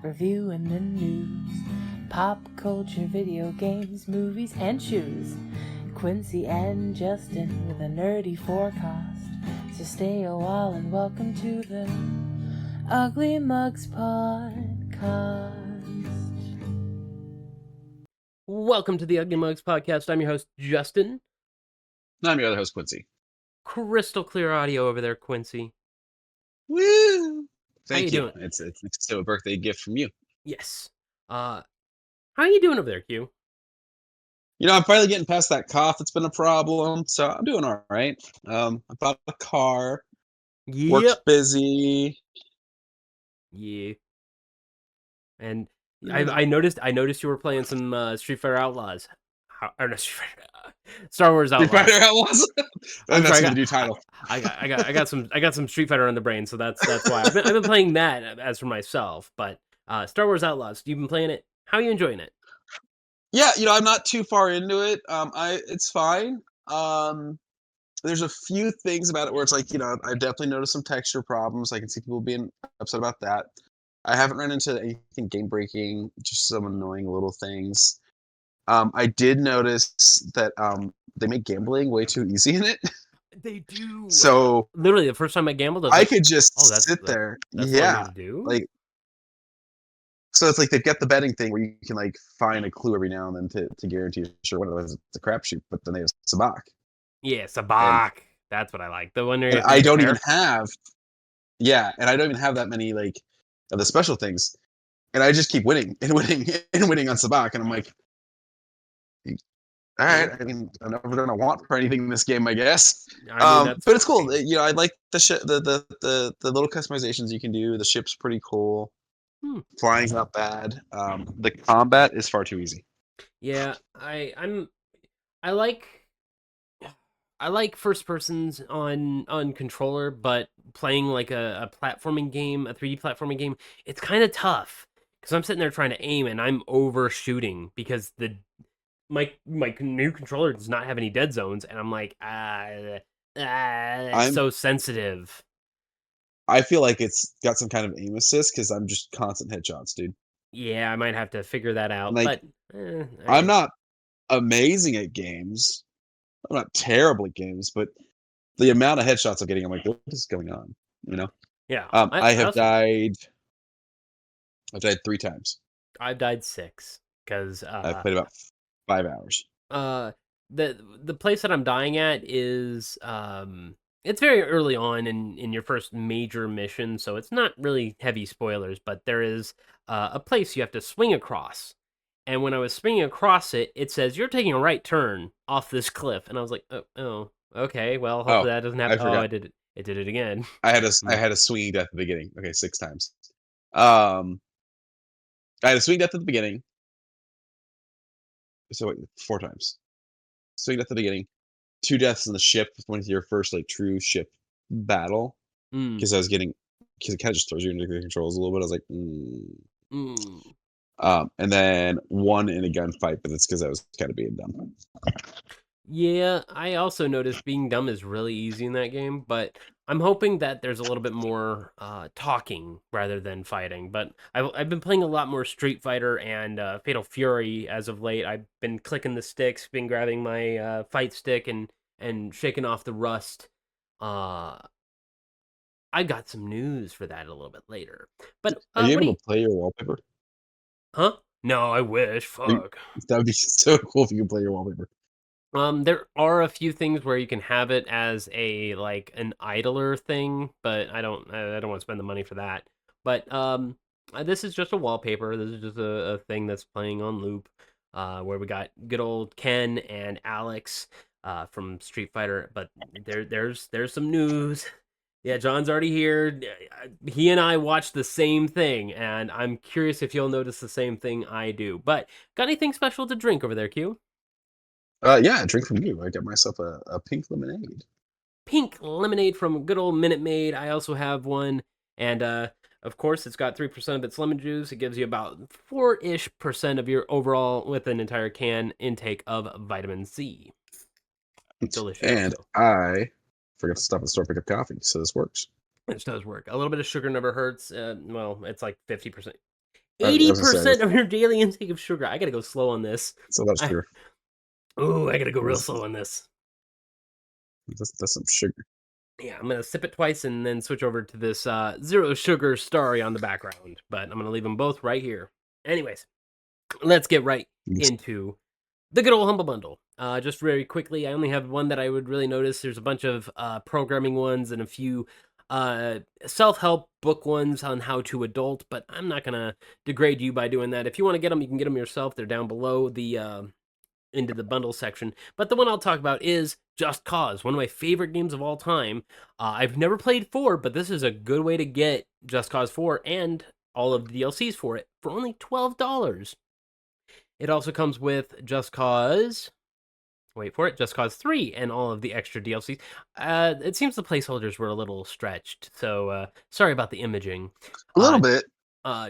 reviewing the news, pop culture, video games, movies, and shoes. Quincy and Justin with a nerdy forecast. So stay a while and welcome to the Ugly Mugs Podcast. Welcome to the Ugly Mugs Podcast. I'm your host, Justin. No, I'm your other host, Quincy. Crystal clear audio over there, Quincy. Woo! Thank you doing? It's still a birthday gift from you. Yes. How are you doing over there, Q? You know, I'm finally getting past that cough that's been a problem, so I'm doing all right. I bought a car. Yep. Work's busy. Yeah. And I noticed you were playing some Street Fighter Outlaws. Star Wars Outlaws. Street Fighter Outlaws. That's the new title. I got some Street Fighter on the brain, so that's why I've been playing that as for myself. But Star Wars Outlaws, you've been playing it. How are you enjoying it? Yeah, you know, I'm not too far into it. It's fine. There's a few things about it where it's like, you know, I definitely noticed some texture problems. I can see people being upset about that. I haven't run into anything game breaking, just some annoying little things. I did notice that they make gambling way too easy in it. They do. So literally, the first time I gambled, I could just sit there. That's yeah, what you do? like so it's like they've got the betting thing where you can like find a clue every now and then to guarantee sure what it is. It's a crapshoot, but then they have Sabak. Yeah, Sabak. That's what I like. The one where I don't even have. Yeah, and I don't even have that many like of the special things, and I just keep winning and winning and winning on Sabak, and I'm like, all right. I mean, I'm never gonna want for anything in this game, I guess. But it's cool. You know, I like the little customizations you can do. The ship's pretty cool. Flying's not bad. The combat is far too easy. Yeah, I like first persons on controller, but playing like a platforming game, a 3D platforming game, it's kind of tough because I'm sitting there trying to aim and I'm overshooting because my new controller does not have any dead zones, and I'm like, it's so sensitive. I feel like it's got some kind of aim assist because I'm just constant headshots, dude. Yeah, I might have to figure that out. Like, but I'm not amazing at games. I'm not terrible at games, but the amount of headshots I'm getting, I'm like, what is going on? You know? Yeah. I have died. I've died 3 times. I've died 6 because I've played about 5 hours. The place that I'm dying at is it's very early on in your first major mission, so it's not really heavy spoilers, but there is a place you have to swing across. And when I was swinging across it, it says you're taking a right turn off this cliff, and I was like, oh okay, well, hopefully that doesn't happen. I did it. It did it again. I had a swinging death at the beginning. Okay, 6 times. I had a swing death at the beginning. So wait, 4 times. Swing death at the beginning. 2 deaths in the ship when your first like true ship battle. Because it kind of just throws you into the controls a little bit. I was like, and then 1 in a gunfight, but it's because I was kind of being dumb. Yeah, I also noticed being dumb is really easy in that game, but I'm hoping that there's a little bit more talking rather than fighting. But I've been playing a lot more Street Fighter and Fatal Fury as of late. I've been clicking the sticks, been grabbing my fight stick and shaking off the rust. I got some news for that a little bit later. But are you able to play your wallpaper? Huh? No, I wish. Fuck. That would be so cool if you could play your wallpaper. There are a few things where you can have it as an idler thing, but I don't want to spend the money for that. But this is just a wallpaper. This is just a thing that's playing on loop, where we got good old Ken and Alex from Street Fighter. But there's some news. Yeah, John's already here. He and I watched the same thing, and I'm curious if you'll notice the same thing I do. But got anything special to drink over there, Q? Yeah, a drink from you. I got myself a pink lemonade. Pink lemonade from good old Minute Maid. I also have one, and of course, it's got 3% of its lemon juice. It gives you about 4-ish% of your overall, with an entire can, intake of vitamin C. Delicious. And I forgot to stop at the store to pick up coffee, so this works. This does work. A little bit of sugar never hurts. Well, it's like 50%. I was gonna say 80% of your daily intake of sugar. I gotta go slow on this. it's a lot of sugar. I gotta go real slow on this. That's some sugar. Yeah, I'm gonna sip it twice and then switch over to this zero sugar starry on the background. But I'm gonna leave them both right here. Anyways, let's get right into the good old Humble Bundle. Just very quickly, I only have one that I would really notice. There's a bunch of programming ones and a few self-help book ones on how to adult, but I'm not gonna degrade you by doing that. If you want to get them, you can get them yourself. They're down below the into the bundle section. But the one I'll talk about is Just Cause, one of my favorite games of all time. I've never played 4, but this is a good way to get Just Cause 4 and all of the DLCs for it for only $12. It also comes with Just Cause, wait for it, Just Cause 3 and all of the extra DLCs. It seems the placeholders were a little stretched, so sorry about the imaging. A little bit.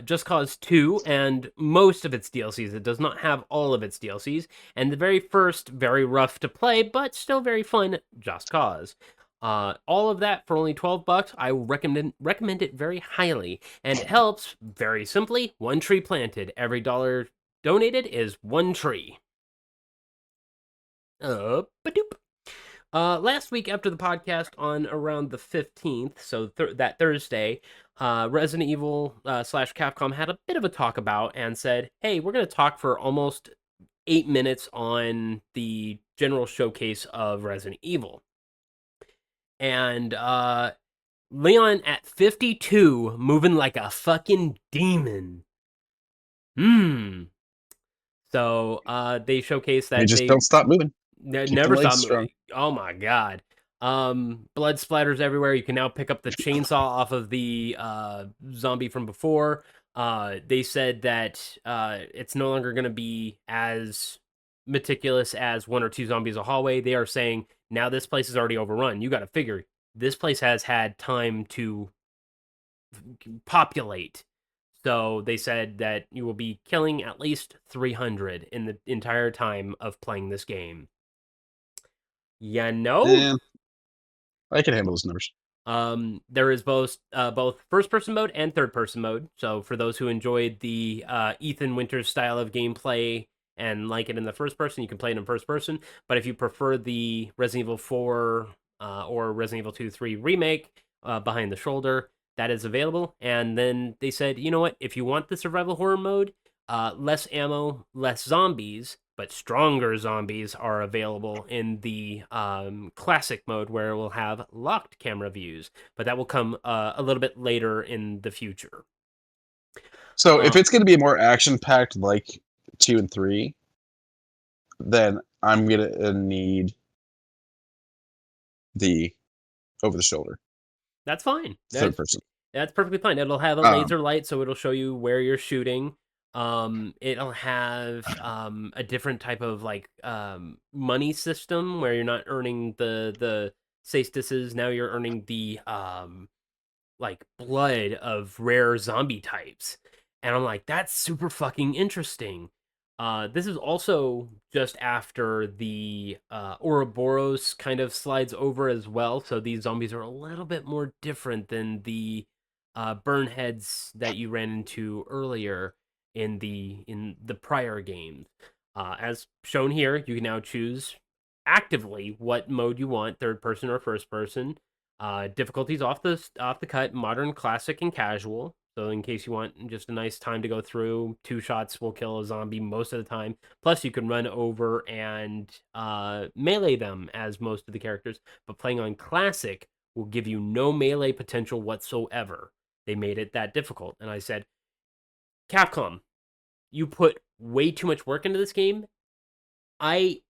Just Cause 2 and most of its DLCs. It does not have all of its DLCs. And the very first, very rough to play, but still very fun, Just Cause. All of that for only $12. I recommend it very highly. And it helps, very simply, one tree planted. Every dollar donated is one tree. Ba-doop. Last week after the podcast on around the 15th, so that Thursday, Resident Evil slash Capcom had a bit of a talk about and said, hey, we're going to talk for almost 8 minutes on the general showcase of Resident Evil. And Leon at 52 moving like a fucking demon. So they showcased that You just don't stop moving. Never stop moving. Oh my god. Blood splatters everywhere. You can now pick up the chainsaw off of the zombie from before. They said that it's no longer going to be as meticulous as one or two zombies a hallway. They are saying now this place is already overrun. You got to figure this place has had time to populate. So they said that you will be killing at least 300 in the entire time of playing this game. Yeah, no. Yeah, I can handle those numbers. There is both first-person mode and third-person mode. So for those who enjoyed the Ethan Winters style of gameplay and like it in the first person, you can play it in first person. But if you prefer the Resident Evil 4 or Resident Evil 2, 3 remake behind the shoulder, that is available. And then they said, you know what? If you want the survival horror mode, less ammo, less zombies, but stronger zombies are available in the classic mode where it will have locked camera views, but that will come a little bit later in the future. So if it's going to be more action-packed like 2 and 3, then I'm going to need the over-the-shoulder. That's fine. Third person. That's perfectly fine. It'll have a laser light, so it'll show you where you're shooting. It'll have a different type of like money system where you're not earning the stastuses. Now you're earning the like blood of rare zombie types. And I'm like, that's super fucking interesting. This is also just after the Ouroboros kind of slides over as well. So these zombies are a little bit more different than the burnheads that you ran into earlier in the prior games. As shown here, you can now choose actively what mode you want, third person or first person. Difficulties off the cut, modern, classic, and casual. So in case you want just a nice time to go through, 2 shots will kill a zombie most of the time. Plus you can run over and melee them as most of the characters. But playing on classic will give you no melee potential whatsoever. They made it that difficult. And I said, Capcom, you put way too much work into this game. I'm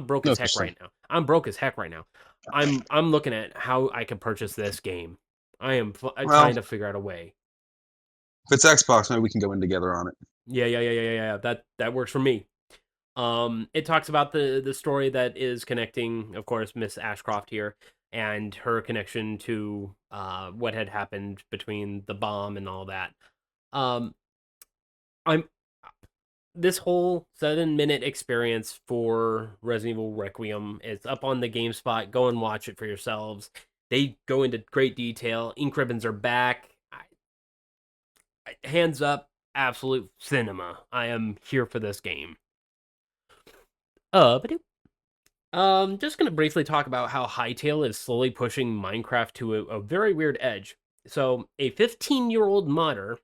broke as heck right now. I'm broke as heck right now. I'm looking at how I can purchase this game. I'm trying to figure out a way. If it's Xbox, maybe we can go in together on it. Yeah. That works for me. It talks about the story that is connecting, of course, Miss Ashcroft here and her connection to what had happened between the bomb and all that. This whole 7-minute experience for Resident Evil Requiem, it's up on the GameSpot. Go and watch it for yourselves. They go into great detail. Ink ribbons are back. Hands up. absolute cinema. I am here for this game. But just gonna briefly talk about how Hytale is slowly pushing Minecraft to a very weird edge. So, a 15-year-old modder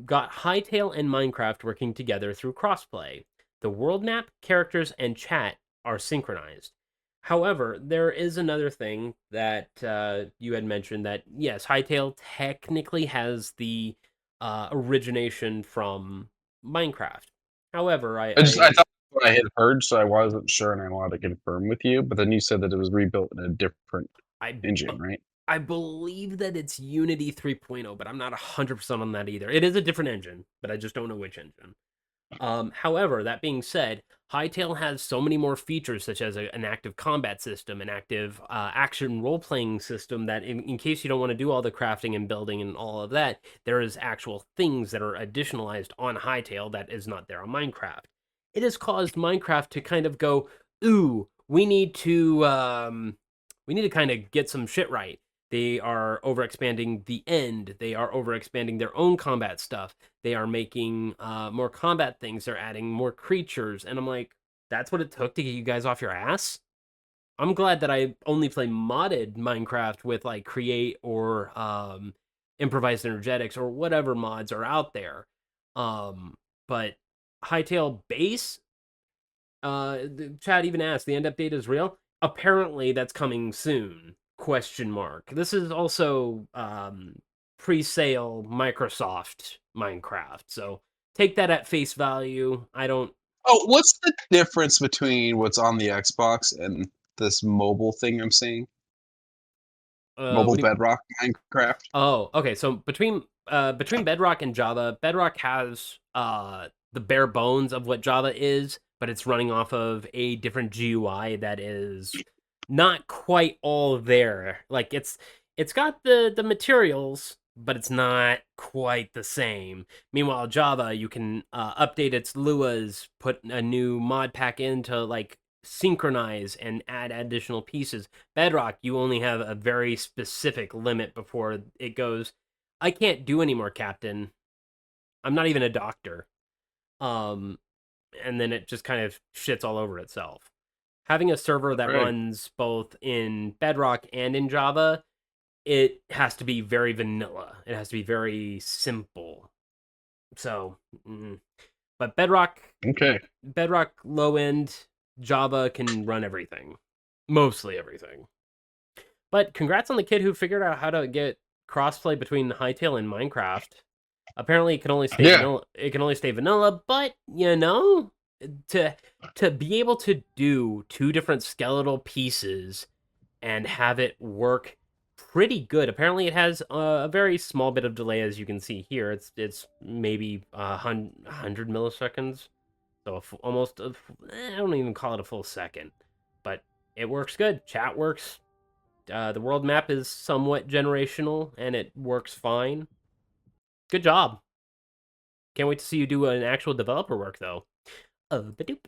got Hytale and Minecraft working together through crossplay. The world map, characters, and chat are synchronized. However, there is another thing that you had mentioned that, yes, Hytale technically has the origination from Minecraft. However, I thought what I had heard, so I wasn't sure, and I wanted to confirm with you. But then you said that it was rebuilt in a different I engine, right? I believe that it's Unity 3.0, but I'm not 100% on that either. It is a different engine, but I just don't know which engine. However, that being said, Hytale has so many more features, such as an active combat system, an active action role playing system, that in case you don't want to do all the crafting and building and all of that, there is actual things that are additionalized on Hytale that is not there on Minecraft. It has caused Minecraft to kind of go, ooh, we need to kind of get some shit right. They are overexpanding the end. They are overexpanding their own combat stuff. They are making more combat things. They're adding more creatures. And I'm like, that's what it took to get you guys off your ass? I'm glad that I only play modded Minecraft with like Create or Improvised Energetics or whatever mods are out there. But Hytale base, the chat even asked, the end update is real? Apparently that's coming soon. Question mark. This is also pre-sale Microsoft Minecraft. So take that at face value. I don't Oh, what's the difference between what's on the Xbox and this mobile thing I'm seeing? Mobile what do you, Bedrock Minecraft? oh, okay. So between Bedrock and Java, Bedrock has the bare bones of what Java is, but it's running off of a different GUI that is not quite all there. Like it's got the materials, but it's not quite the same. Meanwhile, Java, you can update its Luas, put a new mod pack in to like synchronize and add additional pieces. Bedrock, you only have a very specific limit before it goes, I can't do anymore, Captain. I'm not even a doctor. Um, and then it just kind of shits all over itself. Having a server that Right. runs both in Bedrock and in Java, it has to be very vanilla. It has to be very simple. So, but Okay. Bedrock low end, Java can run everything, mostly everything. But congrats on the kid who figured out how to get crossplay between Hytale and Minecraft. Apparently, it can only stay Yeah. vanilla. It can only stay vanilla, but you know, to be able to do two different skeletal pieces and have it work pretty good. Apparently, it has a very small bit of delay, as you can see here. It's maybe 100 milliseconds, so almost. I don't even call it a full second, but it works good. Chat works. The world map is somewhat generational, and it works fine. Good job. Can't wait to see you do an actual developer work, though. Badoop.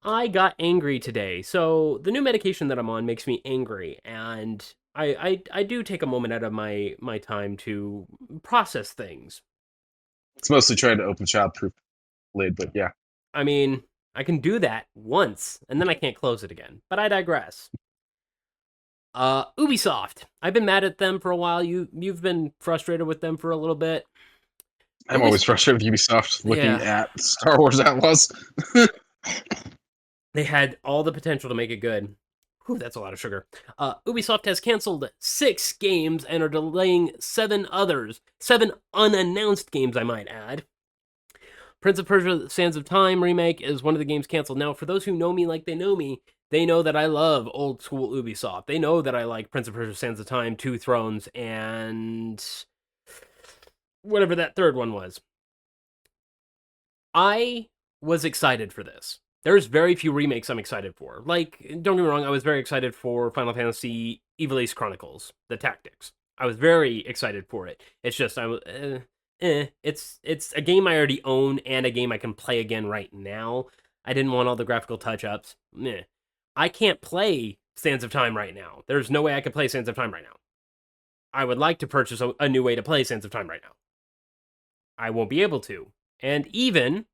I got angry today. So the new medication that I'm on makes me angry, and I do take a moment out of my time to process things. It's mostly trying to open childproof lid, but yeah. I mean, I can do that once, and then I can't close it again. But I digress. Ubisoft. I've been mad at them for a while. You've been frustrated with them for a little bit. I'm always frustrated with Ubisoft looking Yeah. at Star Wars Outlaws. They had all the potential to make it good. Whew, that's a lot of sugar. Ubisoft has canceled 6 games and are delaying 7 others. 7 unannounced games, I might add. Prince of Persia Sands of Time remake is one of the games canceled. Now, for those who know me like they know me, they know that I love old school Ubisoft. They know that I like Prince of Persia Sands of Time, Two Thrones, and whatever that third one was. I was excited for this. There's very few remakes I'm excited for. Like, don't get me wrong, I was very excited for Final Fantasy Evil Ace Chronicles, the Tactics. I was very excited for it. It's just it's a game I already own and a game I can play again right now. I didn't want all the graphical touch-ups. I can't play Sands of Time right now. There's no way I could play Sands of Time right now. I would like to purchase a new way to play Sands of Time right now. I won't be able to. And even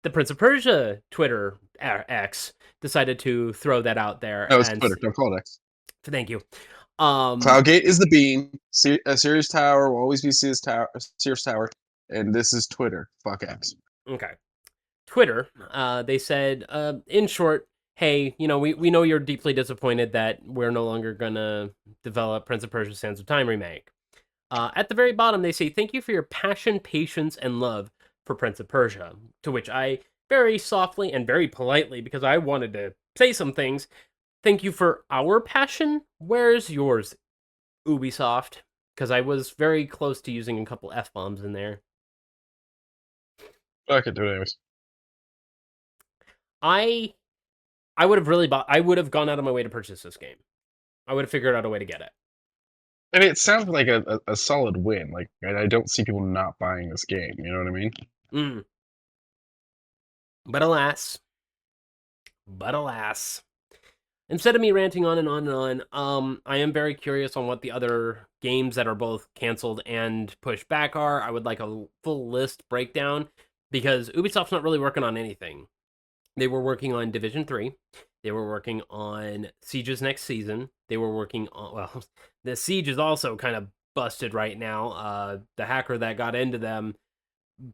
the Prince of Persia Twitter X decided to throw that out there. No, it's And Twitter. Don't call it X. thank you. Cloudgate is the bean. Sears Tower will always be Sears Tower, and this is Twitter. Fuck X. Okay. Twitter, they said, in short, hey, we know you're deeply disappointed that we're no longer going to develop Prince of Persia Sands of Time remake. At the very bottom, they say, thank you for your passion, patience, and love for Prince of Persia. To which I very softly and very politely, because I wanted to say some things, thank you for our passion. Where's yours, Ubisoft? Because I was very close to using a couple F-bombs in there. I could do it anyways. I would have really I would have gone out of my way to purchase this game. I would have figured out a way to get it. I mean, it sounds like a solid win. Like, I don't see people not buying this game. You know what I mean? Mm. But alas, instead of me ranting on and on and on, I am very curious on what the other games that are both canceled and pushed back are. I would like a full list breakdown because Ubisoft's not really working on anything. They were working on Division 3. They were working on Siege's next season. They were working on, well, the Siege is also kind of busted right now. The hacker that got into them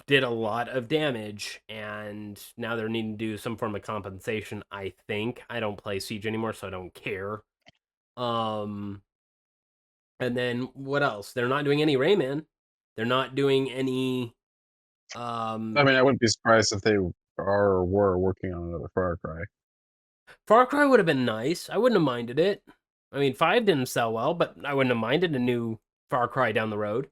did a lot of damage, and now they're needing to do some form of compensation, I think. I don't play Siege anymore, so I don't care. And then what else? They're not doing any Rayman. They're not doing any... I mean, I wouldn't be surprised if they are or were working on another Far Cry. Far Cry would have been nice. I wouldn't have minded it. I mean, 5 didn't sell well, but I wouldn't have minded a new Far Cry down the road.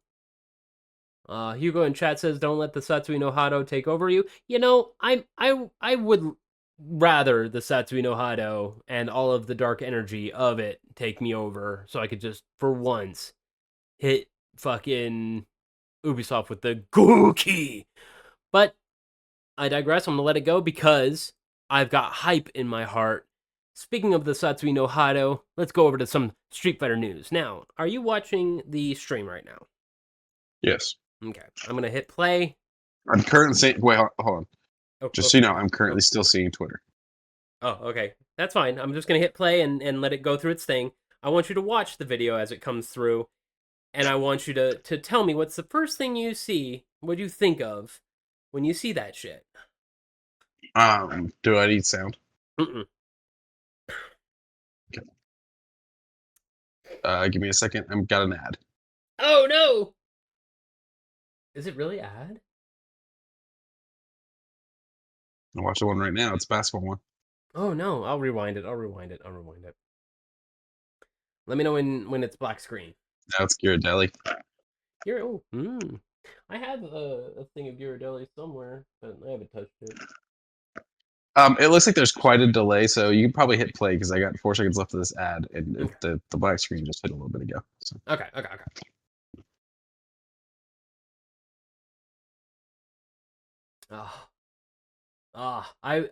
Hugo in chat says, "Don't let the Satsui no Hado take over you." I would rather the Satsui no Hado and all of the dark energy of it take me over, so I could just, for once, hit fucking Ubisoft with the Go key. But I digress. I'm gonna let it go because I've got hype in my heart. Speaking of the Satsui no Hado, let's go over to some Street Fighter news. Now, are you watching the stream right now? Yes. Okay, I'm gonna hit play. I'm currently seeing. Wait, hold on. Oh, Just so you know, I'm currently still seeing Twitter. Oh, okay. That's fine. I'm just gonna hit play and let it go through its thing. I want you to watch the video as it comes through, and I want you to tell me what's the first thing you see, what you think of when you see that shit. Do I need sound? Mm-mm. Okay. Give me a second. I've got an ad. Oh no! Is it really ad? I'll watch the one right now. It's a basketball one. Oh no! I'll rewind it. Let me know when it's black screen. Now it's Ghirardelli. I have a thing of Ghirardelli somewhere, but I haven't touched it. It looks like there's quite a delay, so you can probably hit play because I got 4 seconds left of this ad, and Okay. the black screen just hit a little bit ago. So. Okay.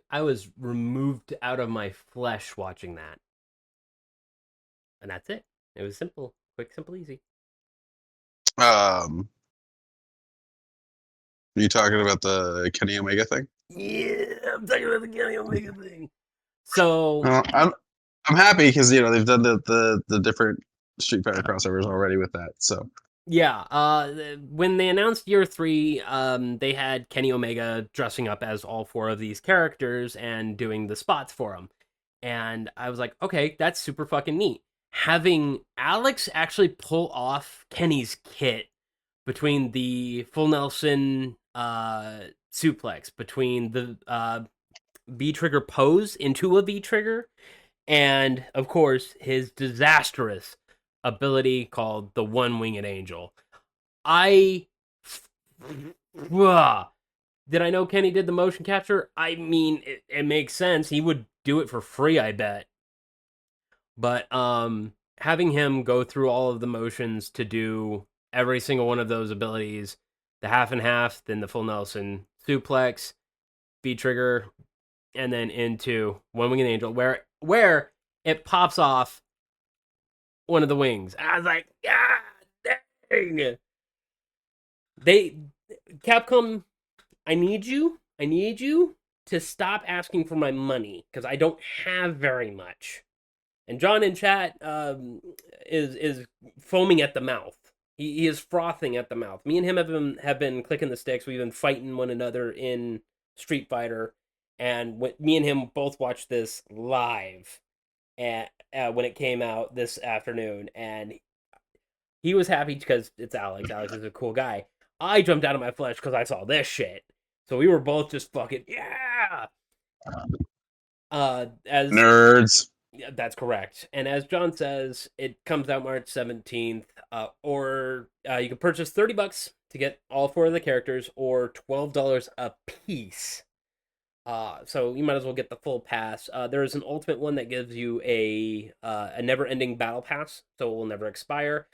I was removed out of my flesh watching that. And that's it. It was simple. Quick, simple, easy. Are you talking about the Kenny Omega thing? Yeah, I'm talking about the Kenny Omega thing. So I'm happy because they've done the different Street Fighter crossovers already with that. So yeah, when they announced year 3, they had Kenny Omega dressing up as all 4 of these characters and doing the spots for them. And I was like, okay, that's super fucking neat. Having Alex actually pull off Kenny's kit between the full Nelson suplex, between the V-trigger pose into a V-trigger, and of course his disastrous ability called the One-Winged Angel. Did I know Kenny did the motion capture? I mean, it makes sense. He would do it for free, I bet. But having him go through all of the motions to do every single one of those abilities, the half and half, then the full Nelson suplex, V-trigger, and then into One-Winged Angel, where it pops off one of the wings. I was like, God dang. Capcom, I need you to stop asking for my money because I don't have very much. And John in chat is foaming at the mouth. He is frothing at the mouth. Me and him have been clicking the sticks. We've been fighting one another in Street Fighter, and me and him both watched this live at, when it came out this afternoon, and he was happy because it's Alex. Alex is a cool guy. I jumped out of my flesh because I saw this shit. So we were both just fucking yeah. As Nerds. Yeah, that's correct. And as John says, it comes out March 17th, or you can purchase $30 to get all 4 of the characters, or $12 a piece. So you might as well get the full pass. There is an ultimate one that gives you a never-ending battle pass, so it will never expire.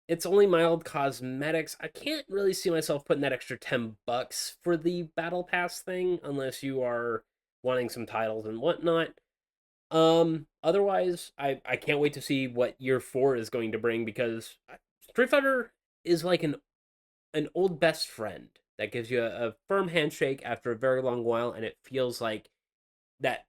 It's only mild cosmetics. I can't really see myself putting that extra $10 for the battle pass thing, unless you are wanting some titles and whatnot. Otherwise, I can't wait to see what year 4 is going to bring, because Street Fighter is like an old best friend that gives you a firm handshake after a very long while, and it feels like that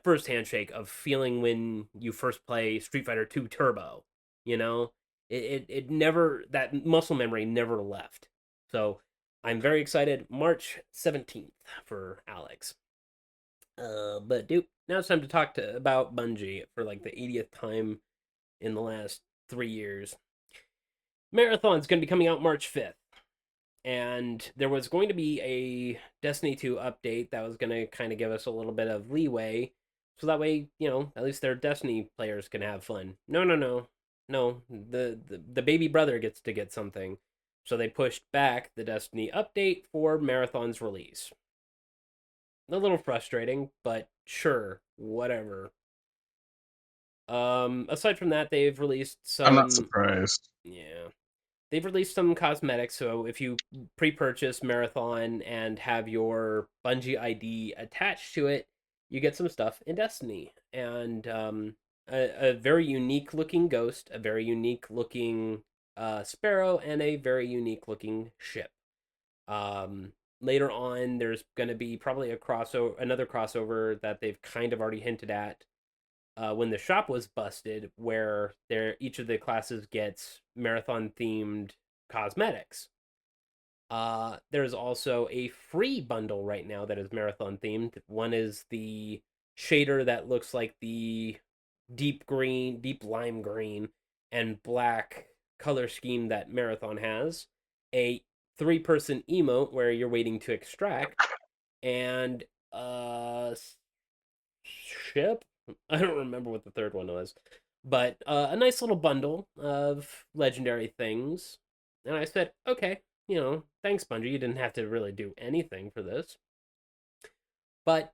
first handshake of feeling when you first play Street Fighter 2 Turbo. You know, it never, that muscle memory never left. So I'm very excited. March 17th for Alex. But dude, now it's time to talk about Bungie for like the 80th time in the last 3 years. Marathon's going to be coming out March 5th. And there was going to be a Destiny 2 update that was going to kind of give us a little bit of leeway. So that way, at least their Destiny players can have fun. No. No, the baby brother gets to get something. So they pushed back the Destiny update for Marathon's release. A little frustrating, but sure, whatever. Aside from that, they've released some. I'm not surprised. Yeah, they've released some cosmetics. So if you pre-purchase Marathon and have your Bungie ID attached to it, you get some stuff in Destiny, and a very unique looking ghost, a very unique looking sparrow, and a very unique looking ship. Later on, there's going to be probably another crossover that they've kind of already hinted at when the shop was busted, where each of the classes gets Marathon themed cosmetics. There's also a free bundle right now that is Marathon themed. One is the shader that looks like the deep lime green, and black color scheme that Marathon has. A 3-person emote where you're waiting to extract, and ship. I don't remember what the third one was, but a nice little bundle of legendary things. And I said, okay, thanks, Bungie. You didn't have to really do anything for this, but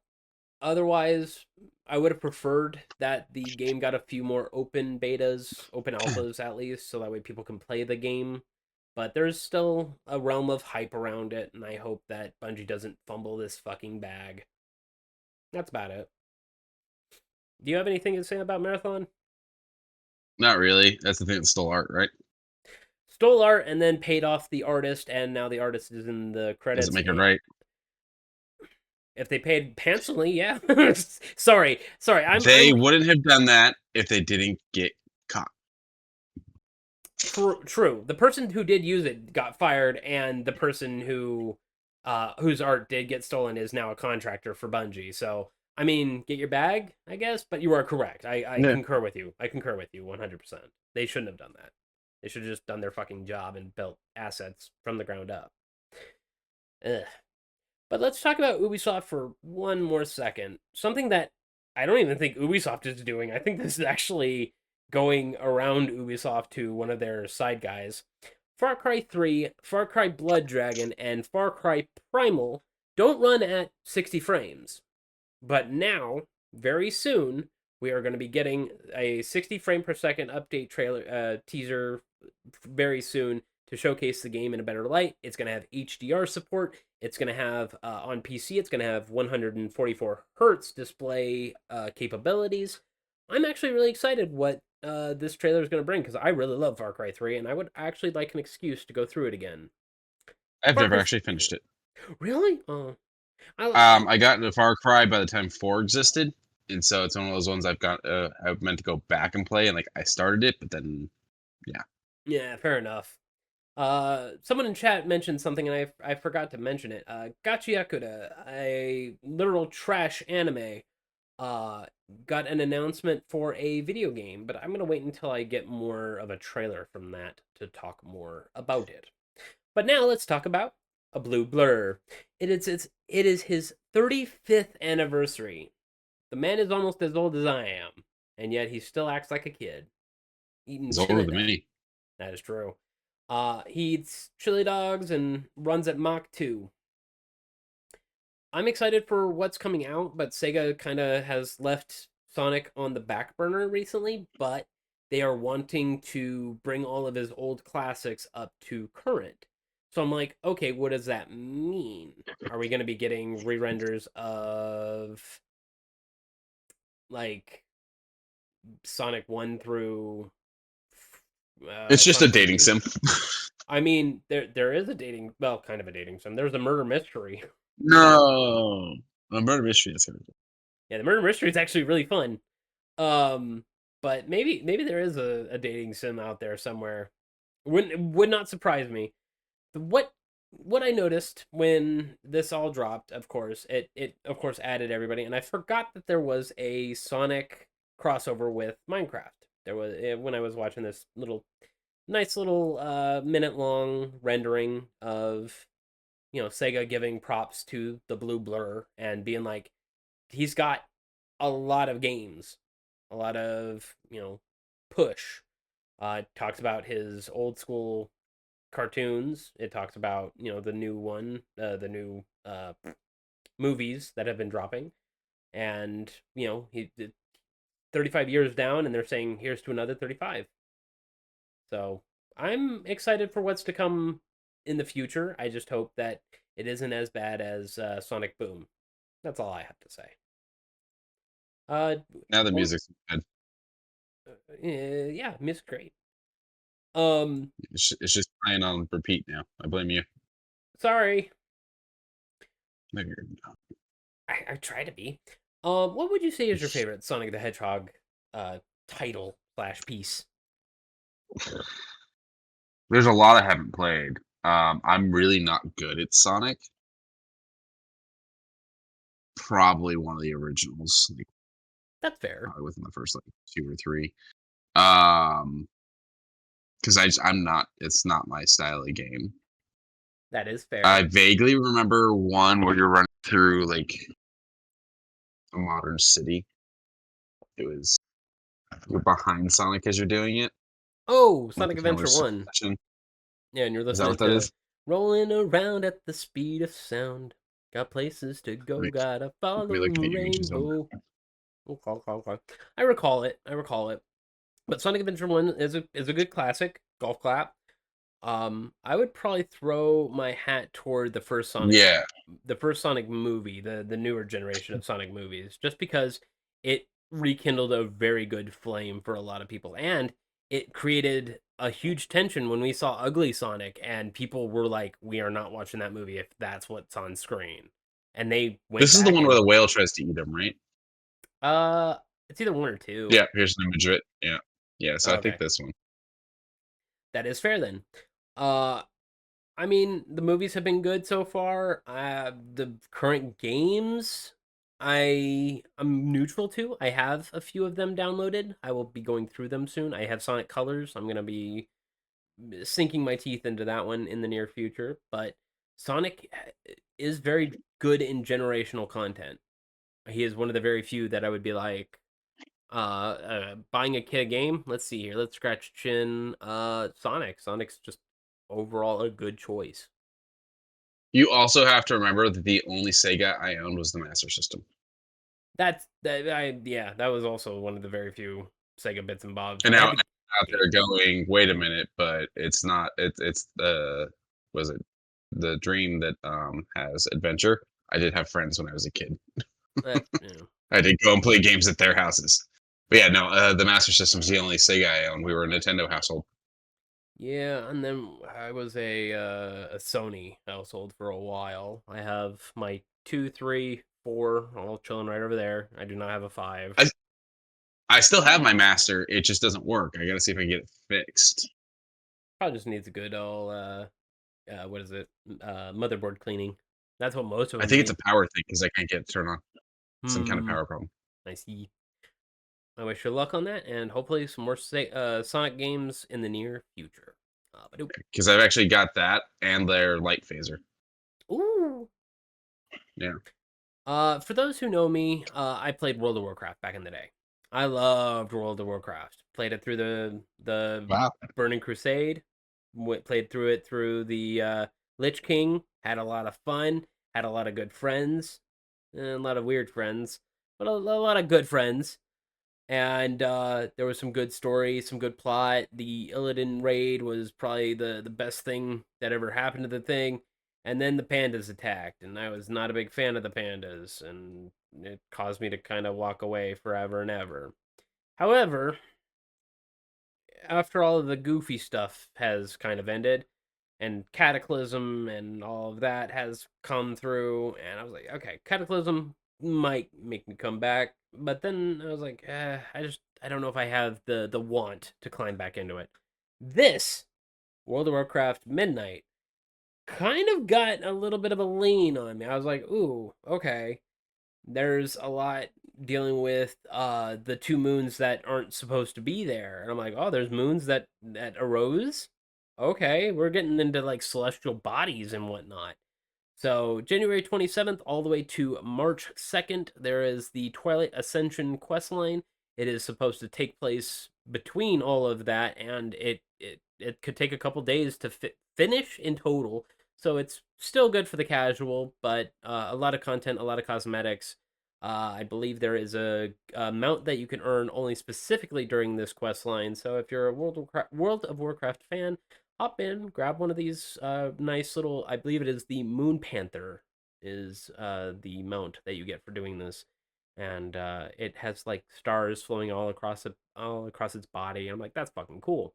otherwise, I would have preferred that the game got a few more open betas, open alphas at least, so that way people can play the game. But there's still a realm of hype around it, and I hope that Bungie doesn't fumble this fucking bag. That's about it. Do you have anything to say about Marathon? Not really. That's the thing that stole art, right? Stole art and then paid off the artist, and now the artist is in the credits. Doesn't make it right. If they paid handsomely, yeah. sorry. They wouldn't have done that if they didn't get caught. True. The person who did use it got fired, and the person whose art did get stolen is now a contractor for Bungie. So, I mean, get your bag, I guess. But you are correct. I concur with you. I concur with you 100%. They shouldn't have done that. They should have just done their fucking job and built assets from the ground up. Ugh. But let's talk about Ubisoft for one more second. Something that I don't even think Ubisoft is doing. I think this is actually going around Ubisoft to one of their side guys. Far Cry 3, Far Cry Blood Dragon, and Far Cry Primal don't run at 60 frames. But now, very soon, we are going to be getting a 60 frame per second update trailer teaser very soon to showcase the game in a better light. It's going to have HDR support. It's going to have, on PC, it's going to have 144 hertz display capabilities. I'm actually really excited what this trailer is going to bring, because I really love Far Cry 3, and I would actually like an excuse to go through it again. I've Far never Cry. actually finished it. Really? Oh, I I got into Far Cry by the time 4 existed, and so it's one of those ones I've meant to go back and play, and like I started it, but then yeah, fair enough. Someone in chat mentioned something, and I forgot to mention it. Gachi Yakuda, a literal trash anime, uh, got an announcement for a video game, but I'm gonna wait until I get more of a trailer from that to talk more about it. But now let's talk about A Blue Blur. It is his 35th anniversary. The man is almost as old as I am, and yet he still acts like a kid, eating he's older chili than dogs. me. That is true. He eats chili dogs and runs at Mach 2. I'm excited for what's coming out, but Sega kind of has left Sonic on the back burner recently, but they are wanting to bring all of his old classics up to current. So I'm like, okay, what does that mean? Are we going to be getting re-renders of like Sonic 1 through It's just a Sonic dating 3? sim. I mean, there is a dating, well, kind of a dating sim. There's a murder mystery. No, a murder mystery is gonna be. Yeah, the murder mystery is actually really fun. Um, but maybe there is a dating sim out there somewhere. Would not surprise me. What what I noticed when this all dropped, of course, it of course added everybody, and I forgot that there was a Sonic crossover with Minecraft. There was when I was watching this nice little minute long rendering of Sega giving props to the Blue Blur and being like, he's got a lot of games, a lot of push. It talks about his old school cartoons. It talks about the new one, the new movies that have been dropping, and he 35 years down, and they're saying here's to another 35. So I'm excited for what's to come in the future. I just hope that it isn't as bad as Sonic Boom. That's all I have to say. Uh, Now the well, music's good. yeah, Miss Great. Um, It's just playing on repeat now. I blame you. sorry, No, you're- I try to be. What would you say is your favorite Sonic the Hedgehog title slash piece? There's a lot I haven't played. I'm really not good at Sonic. Probably one of the originals, like That's fair. probably within the first like 2 or 3. Um, because I'm not. It's not my style of game. That is fair. I vaguely remember one where you're running through like a modern city. It was you're behind Sonic as you're doing it. Oh, Like Sonic the Adventure camera's 1. flashing. Yeah, and you're Is that listening what that to is? Rolling Around at the Speed of Sound. Got places to go, Let me, gotta let follow me the look at the images on rainbow. Okay. I recall it. But Sonic Adventure 1 is a good classic. Golf clap. I would probably throw my hat toward that. Yeah, the first Sonic movie, the newer generation of Sonic movies, just because it rekindled a very good flame for a lot of people, and it created a huge tension when we saw Ugly Sonic, and people were like, "We are not watching that movie if that's what's on screen," and they went this is the back one where and the whale tries to eat him, right? uh, it's either one or two. Yeah, here's an image of it. Yeah, yeah. So I think Okay, this one. that is fair then. Uh, I mean, the movies have been good so far. The current games, I'm neutral to. I have a few of them downloaded. I will be going through them soon. I have Sonic Colors. I'm gonna be sinking my teeth into that one in the near future. But Sonic is very good in generational content. He is one of the very few that I would be like, buying a kid a game. Let's see here. Let's scratch chin. Sonic's just overall a good choice. You also have to remember that the only Sega I owned was the Master System, That was also one of the very few Sega bits and bobs. and I now had I'm the out there going, wait a minute, but it's not. It's the was it the dream that has adventure. I did have friends when I was a kid. that you know, I did go and play games at their houses. But yeah, no, the Master System's the only Sega I own. We were a Nintendo household. Yeah, and then I was a Sony household for a while. I have my 2, 3, 4 all chilling right over there. I do not have a 5. I I still have my master. It just doesn't work. I gotta see if I can get it fixed. Probably just needs a good old what is it? Motherboard cleaning. That's what most of I them think it's need. a power thing because I can't get it turned on. Some kind of Hmm. power problem. I see. I wish you luck on that, and hopefully some more Sonic games in the near future. But Because I've actually got that and their light phaser. ooh. Yeah. For those who know me, I played World of Warcraft back in the day. I loved World of Warcraft. Played it through the Wow. Burning Crusade. Played through it through the Lich King. Had a lot of fun. Had a lot of good friends. A lot of weird friends, but a lot of good friends. And there was some good story, some good plot. The Illidan raid was probably the best thing that ever happened to the thing. And then the pandas attacked, and I was not a big fan of the pandas, and it caused me to kind of walk away forever and ever. However, after all of the goofy stuff has kind of ended, and Cataclysm and all of that has come through, and I was like, okay, Cataclysm might make me come back, but then I was like, I don't know if I have the want to climb back into it. This World of Warcraft Midnight kind of got a little bit of a lean on me. I was like, ooh, okay, there's a lot dealing with the two moons that aren't supposed to be there. And I'm like, oh, there's moons that arose. Okay, we're getting into like celestial bodies and whatnot. So January 27th all the way to March 2nd, there is the Twilight Ascension quest line. It is supposed to take place between all of that, and it could take a couple days to finish in total. So it's still good for the casual, but a lot of content, a lot of cosmetics. I believe there is a mount that you can earn only specifically during this quest line. So if you're a World of Warcraft fan, hop in, grab one of these nice little. I believe it is the Moon Panther is the mount that you get for doing this, and it has like stars flowing all across its body. I'm like, that's fucking cool.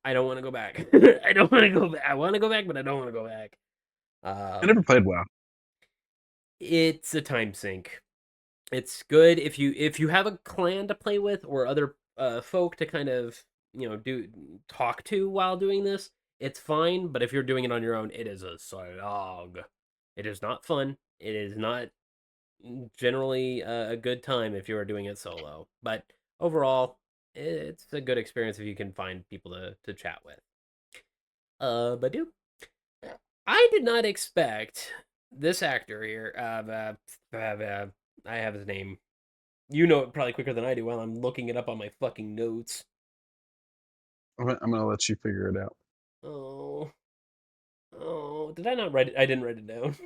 I don't want to go back. I don't want to go back. I want to go back, but I don't want to go back. I Um, never played WoW. it's a time sink. It's good if you have a clan to play with or other folk to kind of do talk to while doing this. It's fine, but if you're doing it on your own, it is a slog. It is not fun. It is not generally a good time if you are doing it solo. But overall, it's a good experience if you can find people to chat with. But do I did not expect this actor here. I have his name. You know it probably quicker than I do while I'm looking it up on my fucking notes. I'm gonna let you figure it out. Oh, oh, did I not write it? I didn't write it down.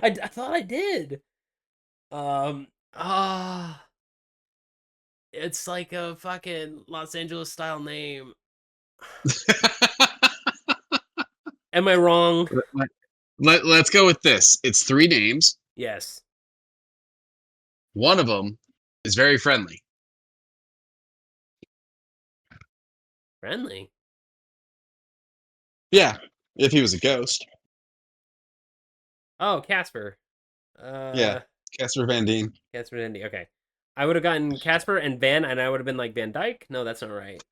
I thought I did. Ah, it's like a fucking Los Angeles style name. Am I wrong? Let's go with this. It's three names. Yes. One of them is very friendly. Friendly. Yeah, if he was a ghost. Oh, Casper. Yeah, Uh, Casper Van Dien. Casper Indy. Okay. I would have gotten Casper and Van, and I would have been like Van Dyke. No, that's not right.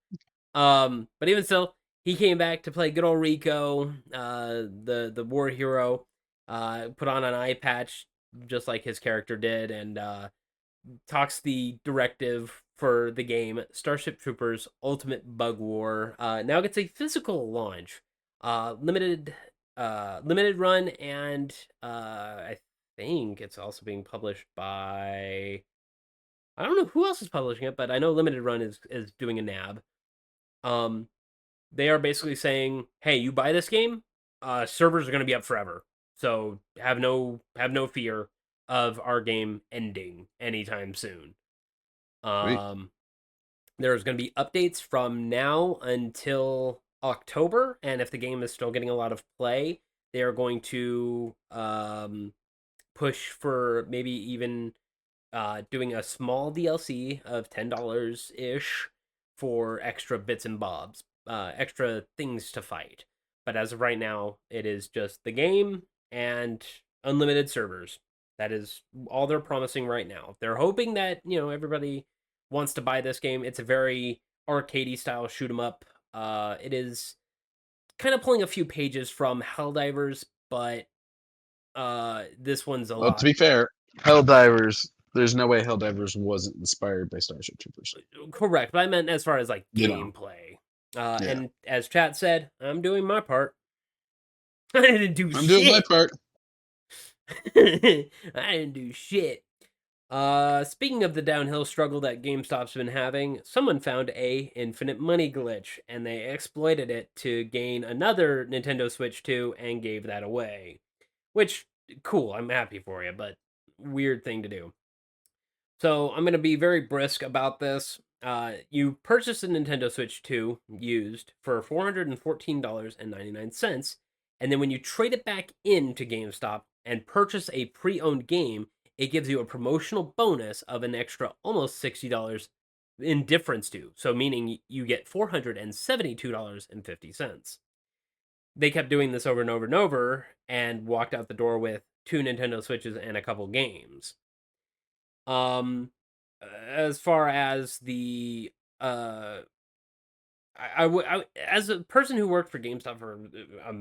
But even still, he came back to play good old Rico, the war hero. Put on an eye patch just like his character did, and talks the directive for the game Starship Troopers Ultimate Bug War. Now gets a physical launch, limited run, and I think it's also being published by. I don't know who else is publishing it, but I know Limited Run is doing a nab. Um, they are basically saying, "Hey, you buy this game, servers are going to be up forever. So have no fear of our game ending anytime soon." Sweet. Um, there's going to be updates from now until October, and if the game is still getting a lot of play, they are going to push for maybe even doing a small DLC of $10 ish for extra bits and bobs, extra things to fight. But as of right now, it is just the game and unlimited servers. That is all they're promising right now. They're hoping that, everybody wants to buy this game. It's a very arcadey style shoot 'em up. It is kind of pulling a few pages from Helldivers, but this one's a Well, to lot. be fair, Helldivers. There's no way Helldivers wasn't inspired by Starship Troopers. Correct, but I meant as far as like You know. gameplay. Yeah. And as chat said, I'm doing my part. I didn't do I'm shit. doing my part. I didn't do shit. Speaking of the downhill struggle that GameStop's been having, someone found a infinite money glitch, and they exploited it to gain another Nintendo Switch 2 and gave that away. Which, cool, I'm happy for you, but weird thing to do. So I'm going to be very brisk about this. You purchased a Nintendo Switch 2 used for $414.99, and then when you trade it back into GameStop and purchase a pre-owned game, it gives you a promotional bonus of an extra almost $60 in difference due. So meaning you get $472.50. They kept doing this over and over and over and walked out the door with 2 Nintendo Switches and a couple games. As far as the as a person who worked for GameStop for a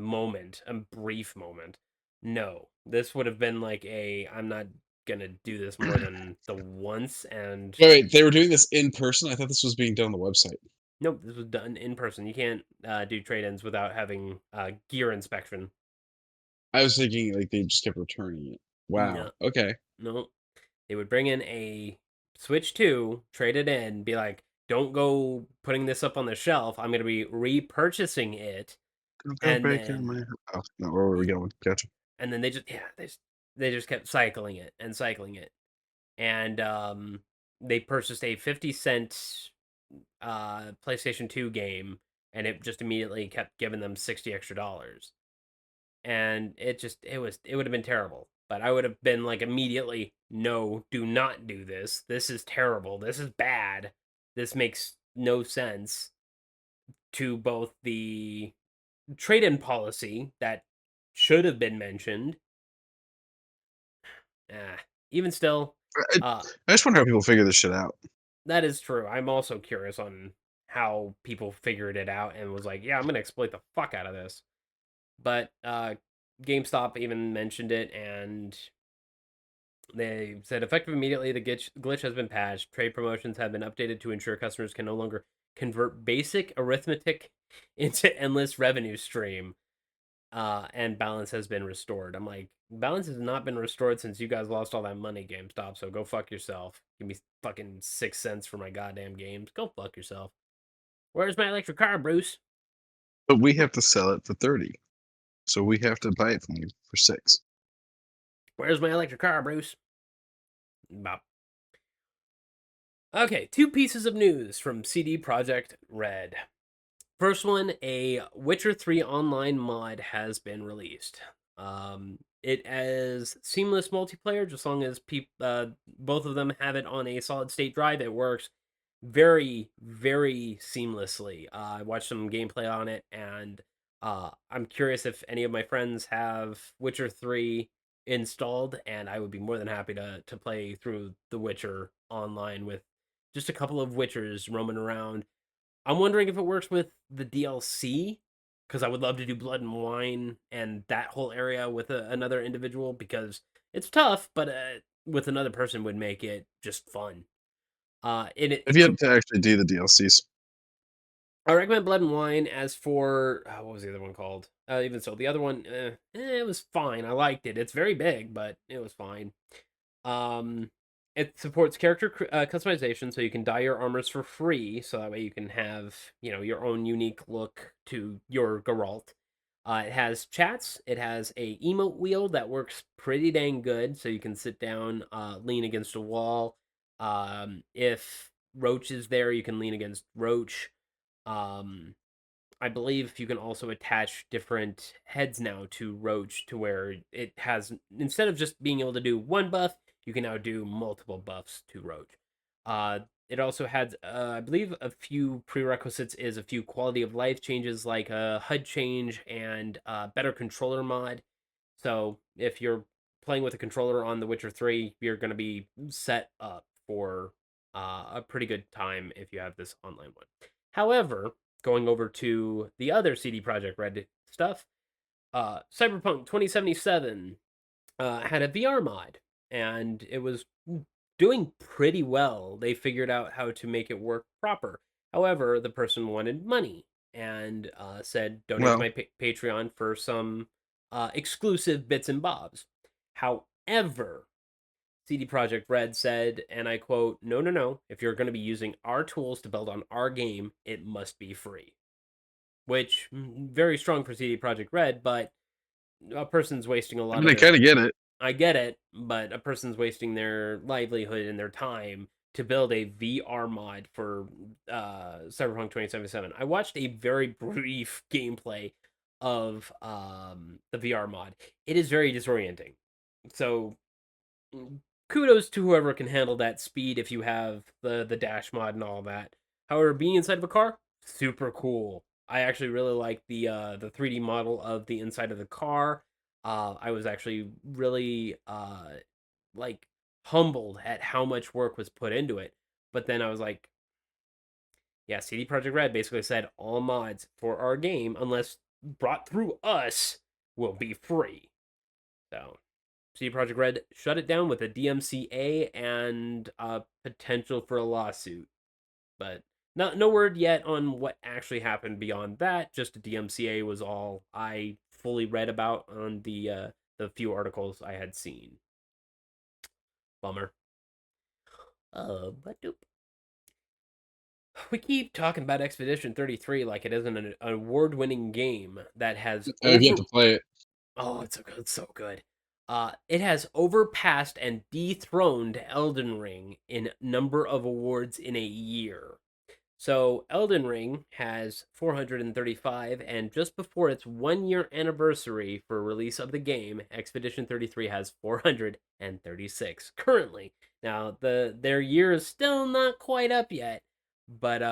brief moment, no, this would have been like I'm not gonna do this more than the once. And Wait, they were doing this in person? I thought this was being done on the website. nope, this was done in person. You can't do trade-ins without having gear inspection. I was thinking like they just kept returning it. Wow. No. Okay. No, they would bring in a Switch 2, trade it in, be like, don't go putting this up on the shelf. I'm going to be repurchasing it. And then, oh, no, where were we going? Gotcha. And then they just kept cycling it and cycling it. And they purchased a 50-cent PlayStation 2 game, and it just immediately kept giving them $60 extra. And it would have been terrible. But I would have been like immediately, no, do not do this. This is terrible. This is bad. This makes no sense to both the trade-in policy that should have been mentioned. Even still, I just wonder how people figure this shit out. that is true. I'm also curious on how people figured it out and was like, yeah, I'm going to exploit the fuck out of this. But GameStop even mentioned it, and they said effective immediately, the glitch has been patched. Trade promotions have been updated to ensure customers can no longer convert basic arithmetic into endless revenue stream. And balance has been restored. I'm like, balance has not been restored since you guys lost all that money, GameStop, so go fuck yourself. Give me fucking 6 cents for my goddamn games. Go fuck yourself. Where's my electric car, Bruce? But we have to sell it for 30. So we have to buy it from you for 6. Where's my electric car, Bruce? Bop. Okay, 2 pieces of news from CD Projekt Red. First one, a Witcher 3 online mod has been released. It has seamless multiplayer, just as long as both of them have it on a solid state drive. It works very, very seamlessly. I watched some gameplay on it, and I'm curious if any of my friends have Witcher 3 installed, and I would be more than happy to play through The Witcher online with just a couple of Witchers roaming around. I'm wondering if it works with the DLC, because I would love to do Blood and Wine and that whole area with another individual, because it's tough, but with another person would make it just fun. If you have to actually do the DLCs. I recommend Blood and Wine. As for what was the other one called? Even so, the other one, it was fine. I liked it. It's very big, but it was fine. It supports character customization, so you can dye your armors for free, so that way you can have, your own unique look to your Geralt. It has chats. It has a emote wheel that works pretty dang good, so you can sit down, lean against a wall. If Roach is there, you can lean against Roach. I believe you can also attach different heads now to Roach, to where it has, instead of just being able to do one buff, you can now do multiple buffs to Roach. It also had, I believe, a few prerequisites is a few quality of life changes like a HUD change and better controller mod. So if you're playing with a controller on The Witcher 3, you're going to be set up for a pretty good time if you have this online one. However, going over to the other CD Projekt Red stuff, Cyberpunk 2077 had a VR mod, and it was doing pretty well. They figured out how to make it work proper. However, the person wanted money and said, donate to Well, my Patreon for some exclusive bits and bobs. However, CD Projekt Red said, and I quote, no, no, no. If you're going to be using our tools to build on our game, it must be free. Which, very strong for CD Projekt Red, but a person's wasting a I lot mean, of I their. kind of get it. I get it, but a person's wasting their livelihood and their time to build a VR mod for Cyberpunk 2077. I watched a very brief gameplay of the VR mod. It is very disorienting. So kudos to whoever can handle that speed if you have the dash mod and all that. However, being inside of a car, super cool. I actually really like the 3D model of the inside of the car. I was actually really like humbled at how much work was put into it. But then I was like, yeah, CD Projekt Red basically said all mods for our game, unless brought through us, will be free. So CD Projekt Red shut it down with a DMCA and potential for a lawsuit, but no word yet on what actually happened beyond that. Just a DMCA was all I fully read about on the few articles I had seen. Bummer. But nope. We keep talking about Expedition 33 like it isn't an award-winning game that has I've over. yet to play it. Oh, it's so good. It's so good. It has overpassed and dethroned Elden Ring in number of awards in a year. So Elden Ring has 435, and just before its 1 year anniversary for release of the game, Expedition 33 has 436 currently. Now their year is still not quite up yet, but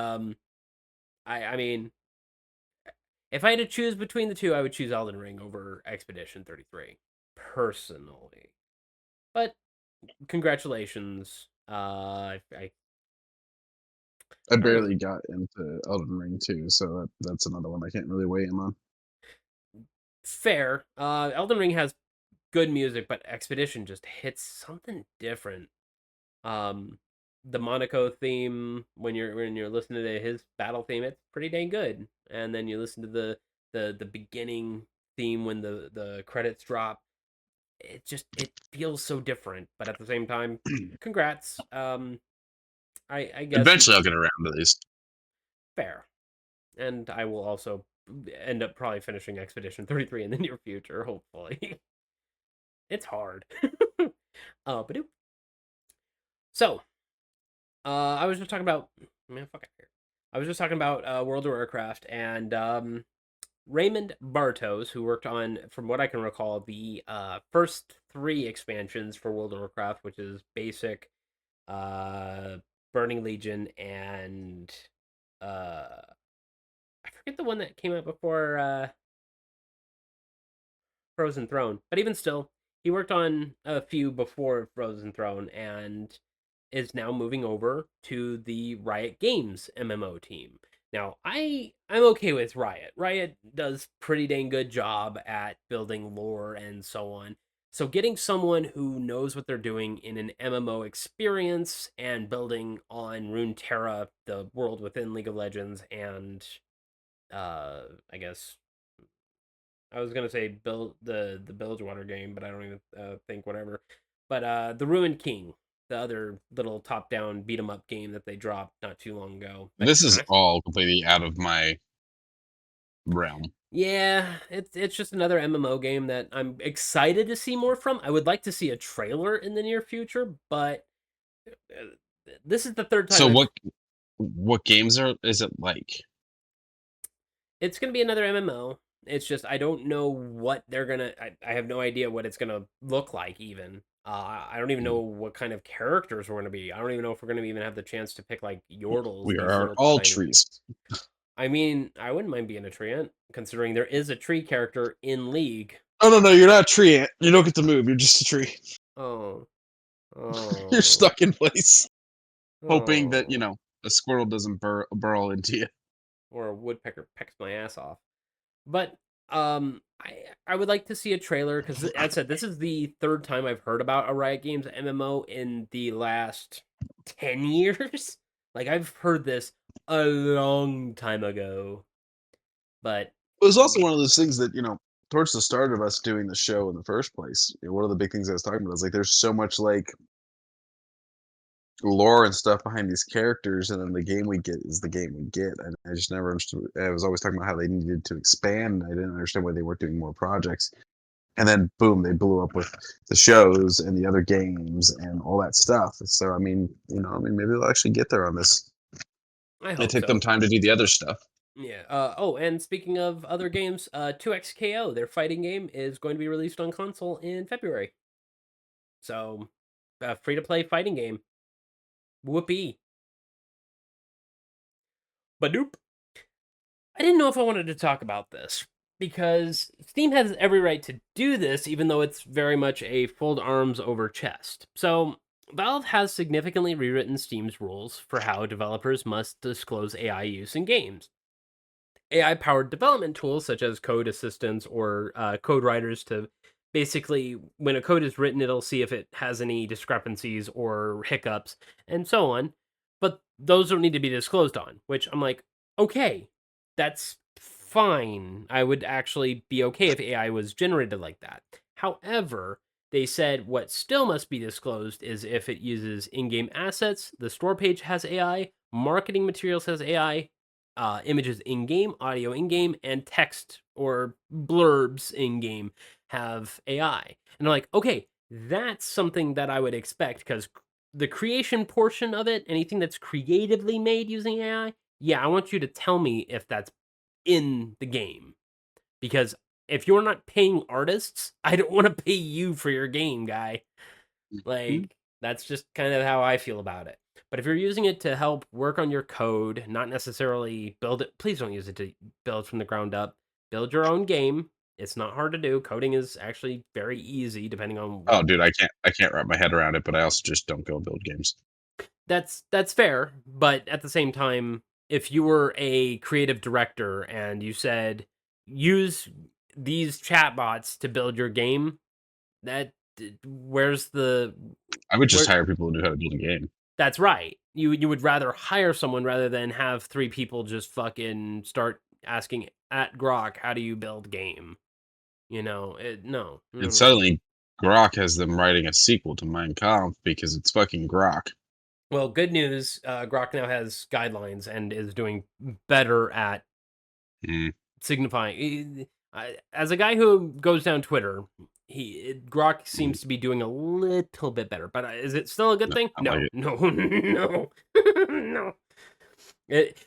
I mean, if I had to choose between the two, I would choose Elden Ring over Expedition 33 personally. But congratulations. I I don't know. barely got into Elden Ring too, so that's another one I can't really weigh in on. Fair. Elden Ring has good music, but Expedition just hits something different. Um, the Monaco theme when you're listening to his battle theme, it's pretty dang good. And then you listen to the beginning theme when the credits drop. It feels so different, but at the same time, congrats. I guess Eventually, I'll get around to these. fair, and I will also end up probably finishing Expedition 33 in the near future. Hopefully, it's hard. But so I was just talking about man, fuck out here. I was just talking about World of Warcraft and Raymond Bartos, who worked on, from what I can recall, the first three expansions for World of Warcraft, which is Basic, uh, Burning Legion, and I forget the one that came out before Frozen Throne. But even still, he worked on a few before Frozen Throne and is now moving over to the Riot Games MMO team. Now, I'm okay with Riot. Riot does pretty dang good job at building lore and so on. So getting someone who knows what they're doing in an MMO experience and building on Runeterra, the world within League of Legends, and I guess I was gonna say build the Bilgewater game, but I don't even think whatever. But the Ruined King, the other little top down beat 'em up game that they dropped not too long ago. That This is all completely out of my realm. yeah, it's just another MMO game that I'm excited to see more from. I would like to see a trailer in the near future, but this is the third time So what games is it like? it's gonna be another MMO. It's just I don't know what they're gonna. I have no idea what it's gonna look like even. I don't even know what kind of characters we're going to be. I don't even know if we're going to even have the chance to pick like Yordles, We these are little all tiny. trees. I mean, I wouldn't mind being a tree ant, considering there is a tree character in League. Oh no, you're not a tree ant. You don't get to move. You're just a tree. Oh, You're oh, stuck in place, hoping that oh. a squirrel doesn't burrow into you. Or a woodpecker pecks my ass off. But I would like to see a trailer because, as I said, this is the third time I've heard about a Riot Games MMO in the last 10 years. Like I've heard this a long time ago, but It was also one of those things that towards the start of us doing the show in the first place. One of the big things I was talking about is like there's so much like lore and stuff behind these characters, and then the game we get is the game we get. And I just never understood. I was always talking about how they needed to expand. I didn't understand why they weren't doing more projects. And then boom, they blew up with the shows and the other games and all that stuff. So I mean, maybe they'll actually get there on this. I It hope take them so. time to do the other stuff. Yeah. Oh, and speaking of other games, 2XKO, their fighting game, is going to be released on console in February. So, free to play fighting game. Whoopee. Badoop. I didn't know if I wanted to talk about this because Steam has every right to do this, even though it's very much a fold arms over chest. So, Valve has significantly rewritten Steam's rules for how developers must disclose AI use in games. AI powered development tools such as code assistants or code writers to basically, when a code is written, it'll see if it has any discrepancies or hiccups and so on. But those don't need to be disclosed on, which I'm like, okay, that's fine. I would actually be okay if AI was generated like that. However, they said what still must be disclosed is if it uses in game assets, the store page has AI, marketing materials has AI, images in game, audio in game, and text or blurbs in game have AI. And they're like, okay, that's something that I would expect because the creation portion of it, anything that's creatively made using AI, yeah, I want you to tell me if that's in the game. Because if you're not paying artists, I don't want to pay you for your game, guy. Hmm? Like, that's just kind of how I feel about it. But if you're using it to help work on your code, not necessarily build it, please don't use it to build from the ground up. Build your own game. It's not hard to do. Coding is actually very easy depending on Oh, what. dude, I can't wrap my head around it, but I also just don't go build games. That's fair, but at the same time, if you were a creative director and you said use these chatbots to build your game, that where's the I would just where hire people who know how to build a game. That's right. You would rather hire someone rather than have three people just fucking start asking at Grok, how do you build game? No. And suddenly, Grok has them writing a sequel to Mein Kampf because it's fucking Grok. Well, good news. Grok now has guidelines and is doing better at Mm, signifying. As a guy who goes down Twitter, Grok mm, seems to be doing a little bit better. But is it still a good no, thing? I like No, it. no, no, no. It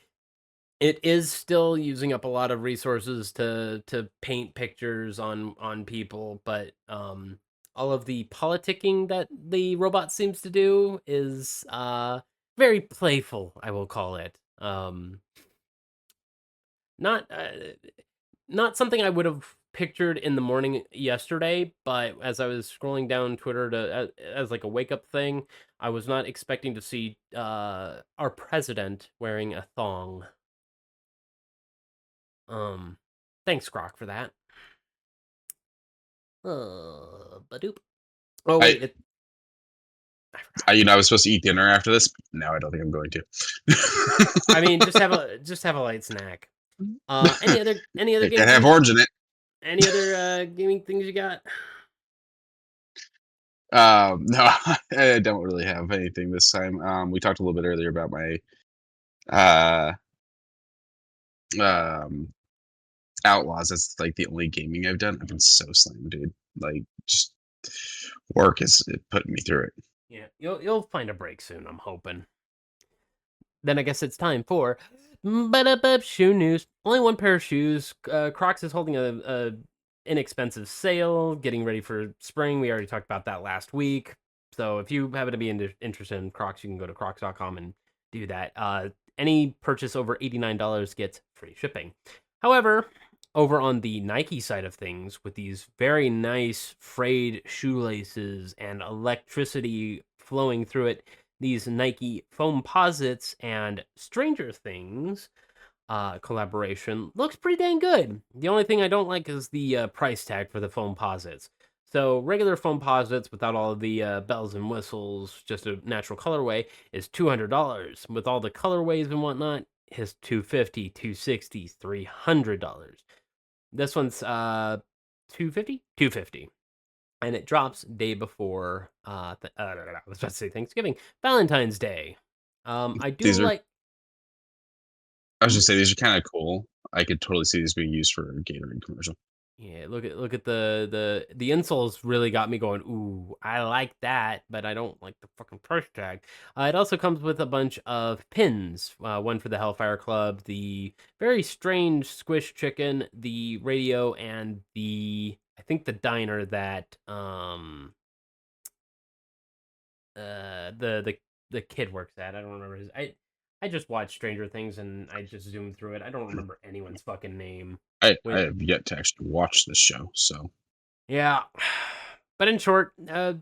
it is still using up a lot of resources to paint pictures on people, but all of the politicking that the robot seems to do is very playful, I will call it. Not not something I would have pictured in the morning yesterday, but as I was scrolling down Twitter to as like a wake up thing, I was not expecting to see our president wearing a thong. Um, Thanks, Grok, for that. Badoop. Oh I, wait, I forgot. I was supposed to eat dinner after this. Now I don't think I'm going to. I mean, just have a light snack. Any other It game can have things? orange in it. Any other gaming things you got? No, I don't really have anything this time. We talked a little bit earlier about my uh, um, Outlaws. That's like the only gaming I've done. I've been so slammed, dude. Like, just work is putting me through it. Yeah, you'll find a break soon. I'm hoping. Then I guess it's time for shoe news. Only one pair of shoes. Crocs is holding a inexpensive sale, getting ready for spring. We already talked about that last week. So if you happen to be interested in Crocs, you can go to crocs.com and do that. Any purchase over $89 gets free shipping. However, over on the Nike side of things, with these very nice frayed shoelaces and electricity flowing through it, these Nike foam posits and Stranger Things collaboration looks pretty dang good. The only thing I don't like is the price tag for the foam posits. So regular foam posits without all of the bells and whistles, just a natural colorway, is $200. With all the colorways and whatnot, is $250, $260, $300. This one's $250, and it drops day before I was about to say Thanksgiving, Valentine's Day. I do These are, like. I was just say these are kind of cool. I could totally see these being used for a Gatorade commercial. Yeah, look at the insoles really got me going. Ooh, I like that, but I don't like the fucking price tag. It also comes with a bunch of pins. One for the Hellfire Club, the very strange squish chicken, the radio, and I think the diner that the kid works at. I don't remember his. I just watched Stranger Things and I just zoomed through it. I don't remember anyone's fucking name. I have yet to actually watch this show, so Yeah. But in short, a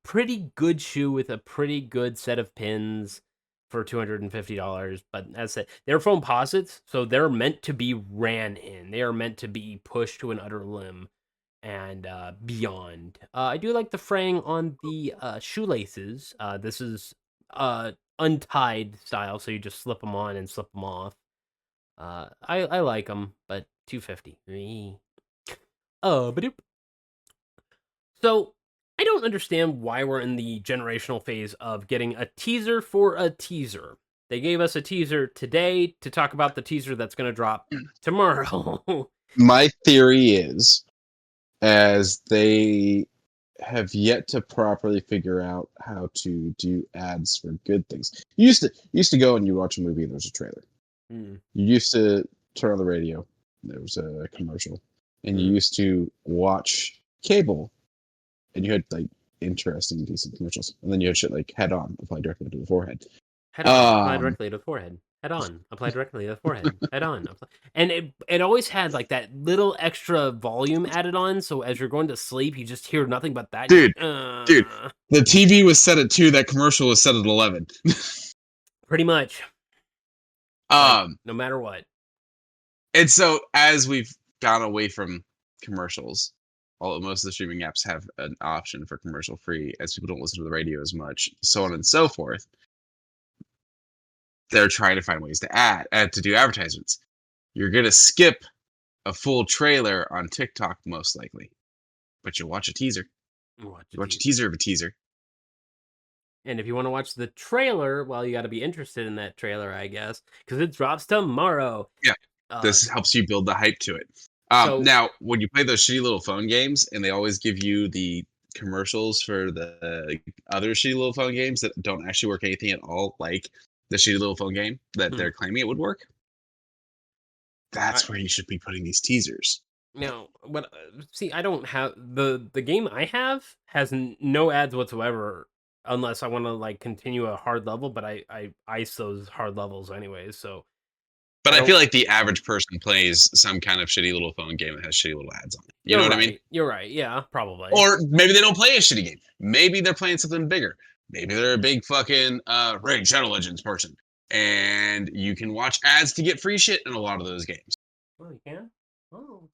pretty good shoe with a pretty good set of pins for $250. But as I said, they're foam posits, so they're meant to be ran in. They are meant to be pushed to an utter limb and beyond. I do like the fraying on the shoelaces. This is untied style, so you just slip them on and slip them off. I like them, but $250. Oh, but so, I don't understand why we're in the generational phase of getting a teaser for a teaser. They gave us a teaser today to talk about the teaser that's going to drop tomorrow. my theory is, as they have yet to properly figure out how to do ads for good things. You used to go and you watch a movie and there's a trailer. Hmm. You used to turn on the radio, there was a commercial, and you used to watch cable, and you had like interesting, decent commercials, and then you had shit like Head On, applied directly to the forehead. Head on, apply directly to the forehead. Head on, apply directly to the forehead. Head on, and it always had like that little extra volume added on, so as you're going to sleep, you just hear nothing but that. Dude, the TV was set at 2. That commercial was set at 11. Pretty much. No matter what. And so as we've gone away from commercials, most of the streaming apps have an option for commercial free, as people don't listen to the radio as much, so on and so forth. They're trying to find ways to to do advertisements. You're gonna skip a full trailer on TikTok most likely, but you'll watch a teaser. Watch a teaser of a teaser. And if you want to watch the trailer, well, you got to be interested in that trailer, I guess, because it drops tomorrow. Yeah, this helps you build the hype to it. Now, when you play those shitty little phone games, and they always give you the commercials for the other shitty little phone games that don't actually work anything at all, like the shitty little phone game that they're claiming it would work, that's where you should be putting these teasers. Now, see, I don't have the game I have has no ads whatsoever, unless I want to like continue a hard level. But I ice those hard levels anyways. So, but I feel like the average person plays some kind of shitty little phone game that has shitty little ads on it. You know what I mean? You're right. Yeah, probably. Or maybe they don't play a shitty game. Maybe they're playing something bigger. Maybe they're a big fucking Raid Shadow Legends person, and you can watch ads to get free shit in a lot of those games. Oh, you can? Oh.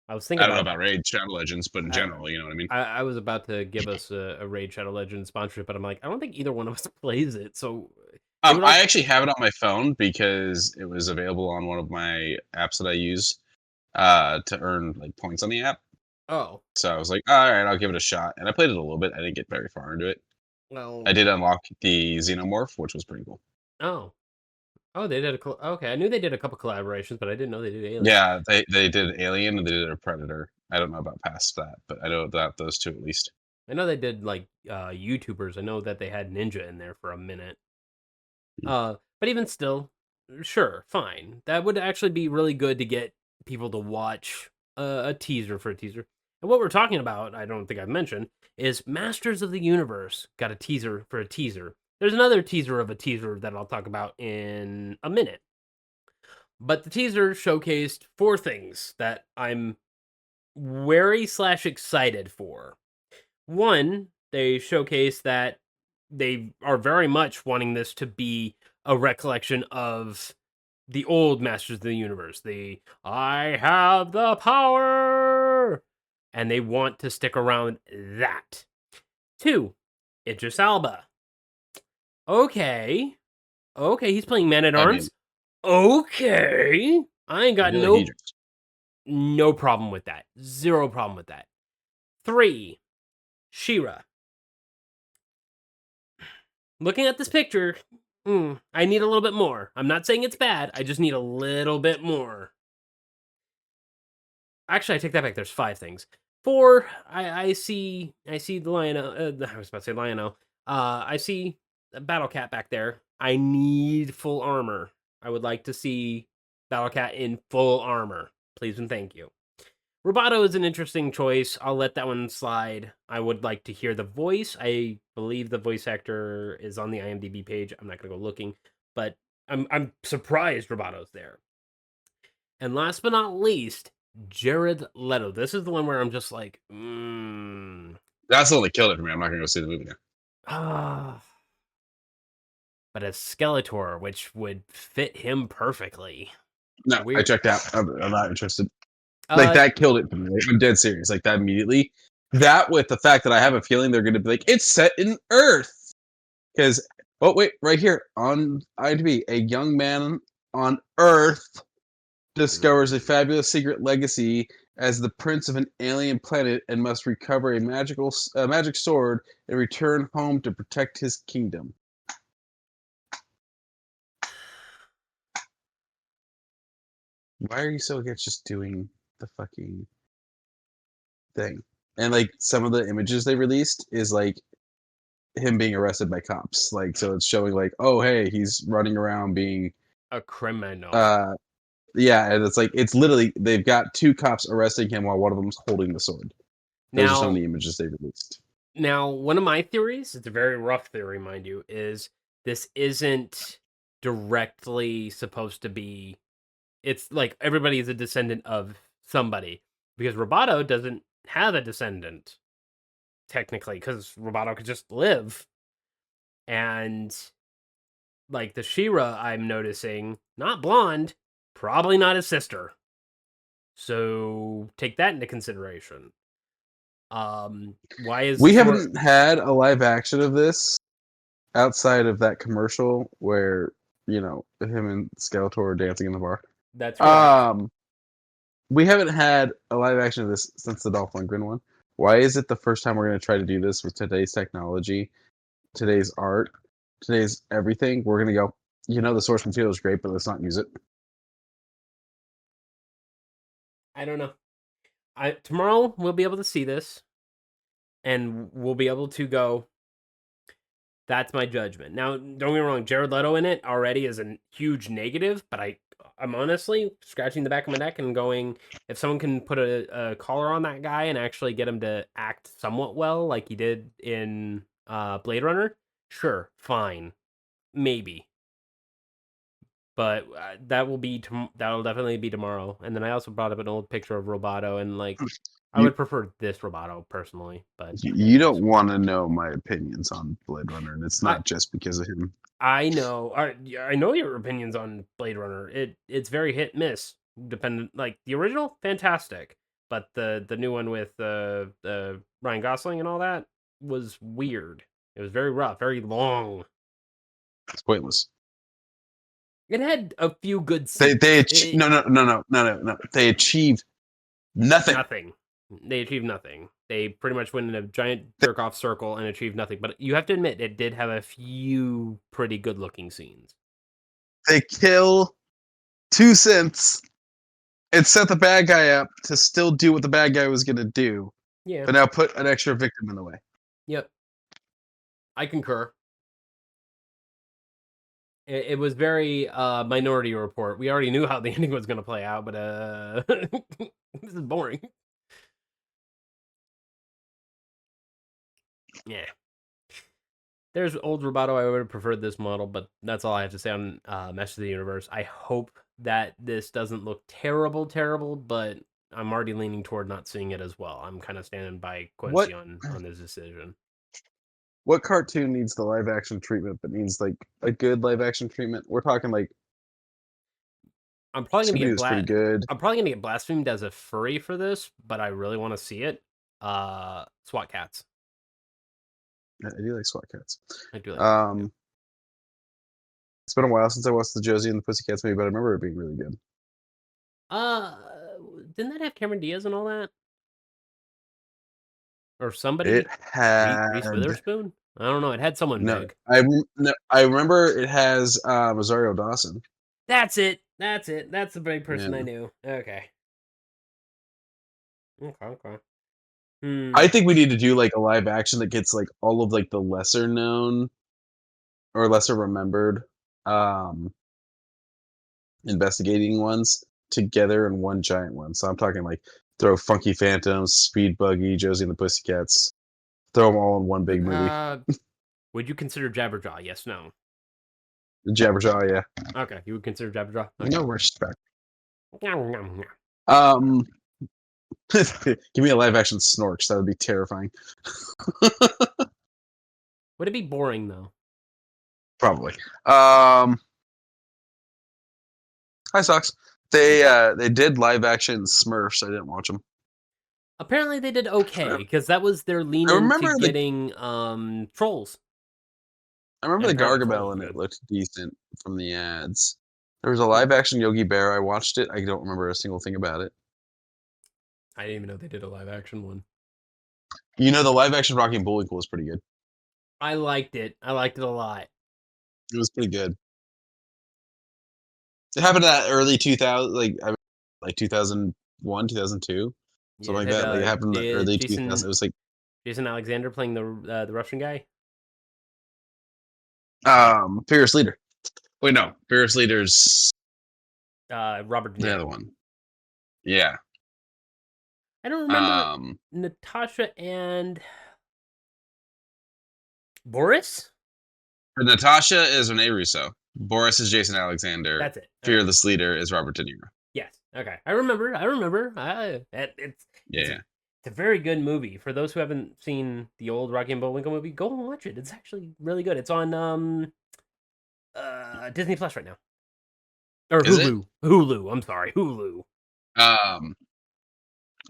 I was thinking. I don't know about Raid Shadow Legends, but in general, you know what I mean. I was about to give us a Raid Shadow Legends sponsorship, but I'm like, I don't think either one of us plays it. So, I actually have it on my phone because it was available on one of my apps that I use to earn like points on the app. Oh. So I was like, all right, I'll give it a shot, and I played it a little bit. I didn't get very far into it. Well, I did unlock the Xenomorph, which was pretty cool. Oh, they did okay. I knew they did a couple collaborations, but I didn't know they did Alien. Yeah, they did Alien and they did a Predator. I don't know about past that, but I know that those two at least. I know they did like YouTubers. I know that they had Ninja in there for a minute. But even still, sure, fine. That would actually be really good to get people to watch a teaser for a teaser. And what we're talking about, I don't think I've mentioned, is Masters of the Universe got a teaser for a teaser. There's another teaser of a teaser that I'll talk about in a minute. But the teaser showcased 4 things that I'm wary / excited for. One, they showcased that they are very much wanting this to be a recollection of the old Masters of the Universe. The I have the power! And they want to stick around that. 2, Idris Elba. Okay. Okay, he's playing Man at I mean, Arms. Okay. I ain't got I feel like Idris. no problem with that. 0 problem with that. 3, She-Ra. Looking at this picture, I need a little bit more. I'm not saying it's bad. I just need a little bit more. Actually, I take that back. There's 5 things. 4, I see the Lionel. I was about to say Lionel. I see a Battle Cat back there. I need full armor. I would like to see Battle Cat in full armor. Please and thank you. Roboto is an interesting choice. I'll let that one slide. I would like to hear the voice. I believe the voice actor is on the IMDb page. I'm not gonna go looking, but I'm surprised Robato's there. And last but not least, Jared Leto. This is the one where I'm just like, That's the one that killed it for me. I'm not gonna go see the movie now. But as Skeletor, which would fit him perfectly. No, Weird. I checked out. I'm not interested. Like that killed it for me. I'm dead serious. Like that immediately. That with the fact that I have a feeling they're going to be like, it's set in Earth. Because, oh wait, right here on IMDb, a young man on Earth discovers a fabulous secret legacy as the prince of an alien planet and must recover a magic sword and return home to protect his kingdom. Why are you so against just doing the fucking thing? And like some of the images they released is like him being arrested by cops. Like so it's showing like, oh hey, he's running around being a criminal. Yeah, and it's like it's literally they've got 2 cops arresting him while one of them's holding the sword. Those are some of the images they released. Now, one of my theories, it's a very rough theory, mind you, is this isn't directly supposed to be. It's like everybody is a descendant of somebody because Roboto doesn't have a descendant technically because Roboto could just live. And like the She-Ra I'm noticing, not blonde, probably not his sister. So take that into consideration. Why is we haven't had a live action of this outside of that commercial where him and Skeletor are dancing in the bar? That's right. We haven't had a live action of this since the Dolph Lundgren one. Why is it the first time we're going to try to do this with today's technology, today's art, today's everything? We're going to go, the source material is great, but let's not use it. I don't know. Tomorrow we'll be able to see this, and we'll be able to go. That's my judgment. Now, don't get me wrong. Jared Leto in it already is a huge negative, but I'm honestly scratching the back of my neck and going, if someone can put a collar on that guy and actually get him to act somewhat well, like he did in Blade Runner, sure, fine, maybe. But that'll definitely be tomorrow. And then I also brought up an old picture of Roboto, and like I would prefer this Roboto personally. But you don't want to know my opinions on Blade Runner, and it's not just because of him. I know. I know your opinions on Blade Runner. It's very hit miss. Dependent, like the original, fantastic, but the new one with the Ryan Gosling and all that was weird. It was very rough, very long. It's pointless. It had a few good scenes. No. They achieved nothing. Nothing. They achieved nothing. They pretty much went in a giant jerk off circle and achieved nothing. But you have to admit, it did have a few pretty good looking scenes. They kill 2 synths and set the bad guy up to still do what the bad guy was going to do. Yeah. But now put an extra victim in the way. Yep. I concur. It was very Minority Report. We already knew how the ending was going to play out, but this is boring. Yeah. There's old Roboto. I would have preferred this model, but that's all I have to say on Mesh of the Universe. I hope that this doesn't look terrible, but I'm already leaning toward not seeing it as well. I'm kind of standing by What Quincy on this decision. what cartoon needs the live action treatment but needs like a good live action treatment? We're talking like I'm probably gonna Scooby get was pretty good. I'm probably gonna get blasphemed as a furry for this, but I really want to see it. SWAT Cats. I do like SWAT Cats. I do like. It's been a while since I watched the Josie and the Pussycats movie, but I remember it being really good. Didn't that have Cameron Diaz and all that? Or somebody? It had Reese Witherspoon? I don't know. It had someone big. I remember it has Rosario Dawson. That's it. That's the big person Yeah. I knew. Okay. Okay. I think we need to do like a live action that gets like all of like the lesser known or lesser remembered investigating ones together in one giant one. So I'm talking like throw Funky Phantoms, Speed Buggy, Josie and the Pussycats, throw them all in one big movie. Would you consider Jabberjaw? Yes, no. Jabberjaw, yeah. Okay, you would consider Jabberjaw? Okay. No respect. Nom. Give me a live action Snorks. That would be terrifying. Would it be boring though? Probably. Hi, Socks. They did live action Smurfs. I didn't watch them. Apparently they did okay because that was their lean into getting trolls. I remember the Gargamel and it looked decent from the ads. There was a live action Yogi Bear. I watched it. I don't remember a single thing about it. I didn't even know they did a live action one. You know, the live action Rocky and Bullwinkle was pretty good. I liked it. I liked it a lot. It was pretty good. It happened at early 2000, like 2001, 2002, something like that. Like it happened in the early 2000s. It was like Jason Alexander playing the Russian guy. Fearless Leader. Wait, no, Fearless Leader's Robert De Niro. The other one. Yeah. I don't remember Natasha and Boris. Natasha is Rene Russo. Boris is Jason Alexander. That's it. Fearless Leader is Robert De Niro. Yes. Okay. I remember. It's a very good movie. For those who haven't seen the old Rocky and Bullwinkle movie, go and watch it. It's actually really good. It's on Disney Plus right now. Or Hulu. Hulu. I'm sorry, Hulu.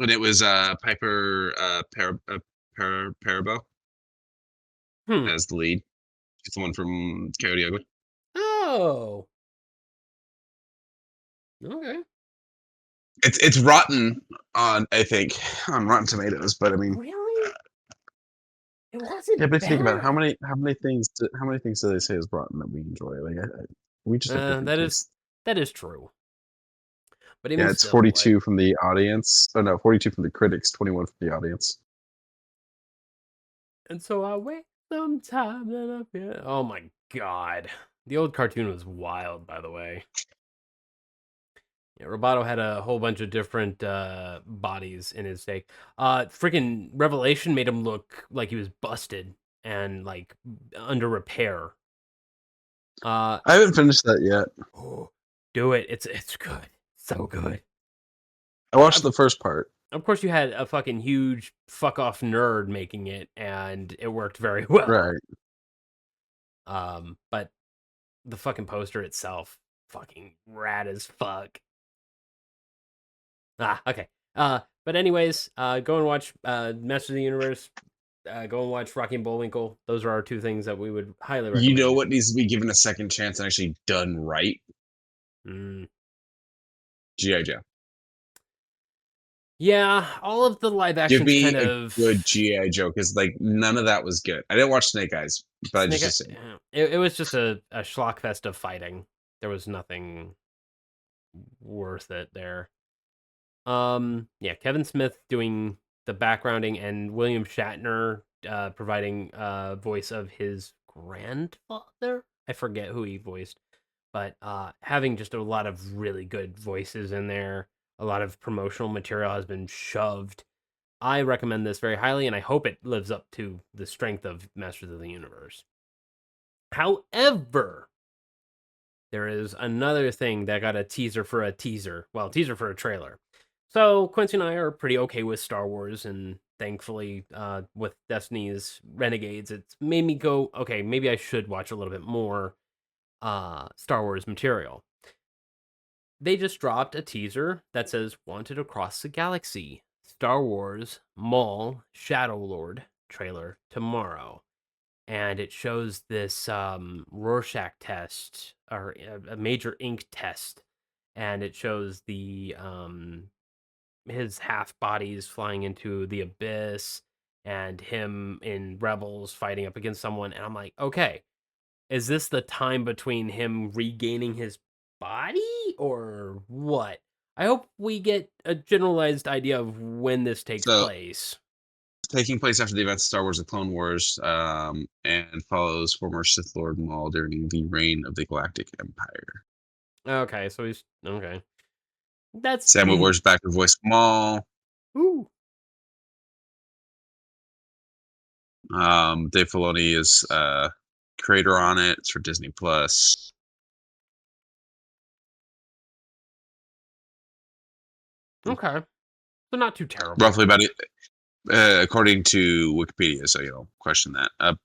And it was Piper Perabo as the lead. She's the one from Coyote Ugly. Oh. Okay. It's rotten on, I think, on Rotten Tomatoes, but I mean, really, it wasn't. Yeah, but bad. think about it. How many things do they say is rotten that we enjoy? Like we just have that is true. But yeah, it's 42 from the audience. Oh no, 42 from the critics, 21 from the audience. And so I wait some time and I feel. Oh my god, the old cartoon was wild. By the way. Yeah, Roboto had a whole bunch of different bodies in his take. Freaking Revelation made him look like he was busted and like under repair. I haven't finished that yet. Oh, do it. It's good. So good. I watched the first part. Of course, you had a fucking huge fuck off nerd making it, and it worked very well. Right. But the fucking poster itself, fucking rad as fuck. Okay. But anyways, go and watch Master of the Universe. Go and watch Rocky and Bullwinkle. Those are our two things that we would highly recommend. You know what needs to be given a second chance and actually done right? G.I. Joe. Yeah, all of the live action. Give me a good G.I. Joe, because like none of that was good. I didn't watch Snake Eyes, but I just saying. It was just a schlock fest of fighting. There was nothing worth it there. Yeah, Kevin Smith doing the backgrounding and William Shatner providing voice of his grandfather. I forget who he voiced, but having just a lot of really good voices in there, a lot of promotional material has been shoved. I recommend this very highly, and I hope it lives up to the strength of Masters of the Universe. However, there is another thing that got a teaser for a teaser. Well, teaser for a trailer. So Quincy and I are pretty okay with Star Wars, and thankfully, with Destiny's Renegades, it's made me go, okay, maybe I should watch a little bit more Star Wars material. They just dropped a teaser that says "Wanted Across the Galaxy: Star Wars Maul Shadow Lord trailer tomorrow." And it shows this Rorschach test or a major ink test, and it shows the his half bodies flying into the abyss, and him in Rebels fighting up against someone. And I'm like, okay, is this the time between him regaining his body or what? I hope we get a generalized idea of when this takes So, place. taking place after the events of Star Wars: The Clone Wars, and follows former Sith Lord Maul during the reign of the Galactic Empire. Okay, so he's okay. That's Sam Witwer's back to voice Maul. ooh. Dave Filoni is creator on it. It's for Disney Plus. Okay, so not too terrible. Roughly about it, according to Wikipedia. So question that.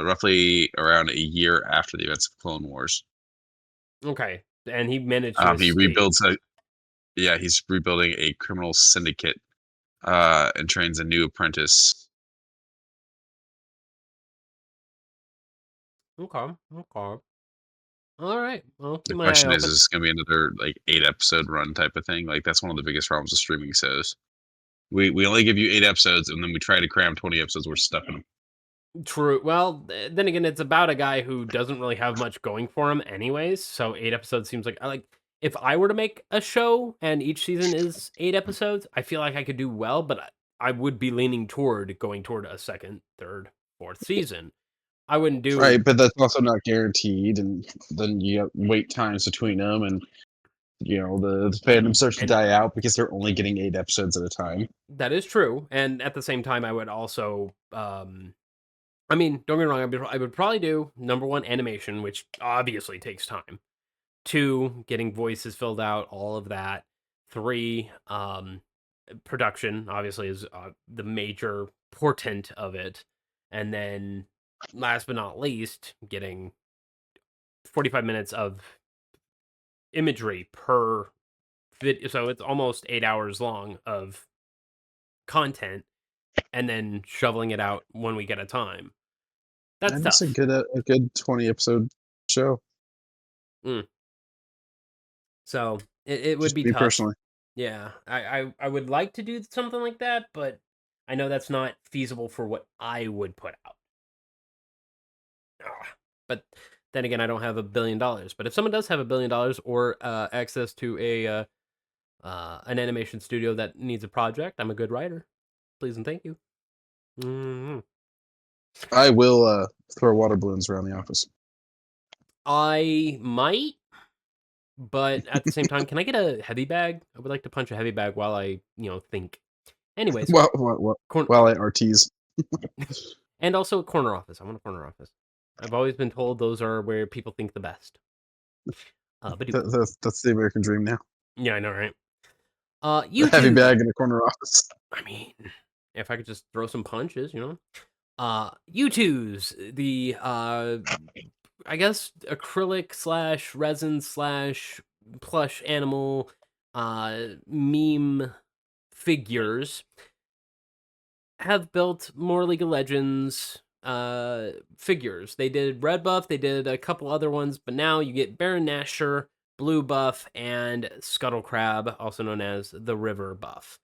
Roughly around a year after the events of Clone Wars. Okay, and he managed to He escape. rebuilds he's rebuilding a criminal syndicate, and trains a new apprentice. Okay. All right. Well, The keep my eye question is open. this going to be another 8-episode run type of thing? Like that's one of the biggest problems with streaming shows. We only give you 8 episodes, and then we try to cram 20 episodes. We're stuck in them. True. Well, then again, it's about a guy who doesn't really have much going for him, anyways. So 8 episodes seems like if I were to make a show and each season is 8 episodes, I feel like I could do well, but I would be leaning toward going toward a second, third, fourth season. I wouldn't do Right, but that's also not guaranteed, and then you have wait times between them, and the fandom starts to And- die out because they're only getting 8 episodes at a time. That is true, and at the same time, I would also, I mean, don't get me wrong, I would probably do number one, animation, which obviously takes time. 2, getting voices filled out, all of that. 3, production obviously is the major portent of it, and then last but not least, getting 45 minutes of imagery per video, so it's almost 8 hours long of content, and then shoveling it out 1 week at a time. That's That's tough. a good 20 episode show. So it would Just be me tough. personally. Yeah, I would like to do something like that, but I know that's not feasible for what I would put out. But then again, I don't have $1 billion. But if someone does have $1 billion or access to an animation studio that needs a project, I'm a good writer. Please and thank you. Mhm. I will throw water balloons around the office. I might, but at the same time, can I get a heavy bag? I would like to punch a heavy bag while I think. Anyways, While I RTs. and also a corner office. I want a corner office. I've always been told those are where people think the best. But That's the American dream now. yeah, I know, right? A YouTube. heavy bag in a corner office. I mean, if I could just throw some punches, U2's the I guess acrylic / resin / plush animal meme figures have built more League of Legends figures. They did red buff, they did a couple other ones, but now you get Baron Nashor, blue buff, and Scuttle Crab, also known as the river buff.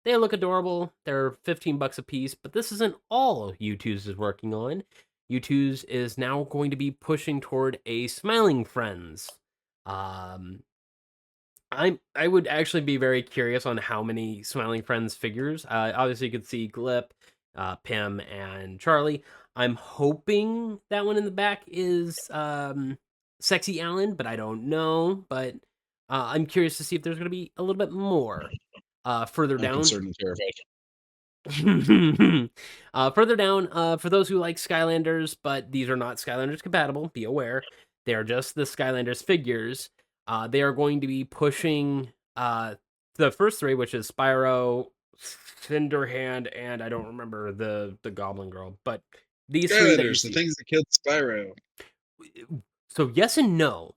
They look adorable. They're $15 a piece, but this isn't all U2's is working on. U2's is now going to be pushing toward a Smiling Friends. I would actually be very curious on how many Smiling Friends figures. Obviously, you could see Glip, Pim and Charlie. I'm hoping that one in the back is Sexy Alan, but I don't know. But I'm curious to see if there's going to be a little bit more. Further I'm down, concerned and terrified. further down, for those who like Skylanders, but these are not Skylanders compatible, be aware. They are just the Skylanders figures. They are going to be pushing the first three, which is Spyro, Cinderhand, and I don't remember the Goblin Girl, but these three that you Skylanders, the see. things that killed Spyro. So yes and no.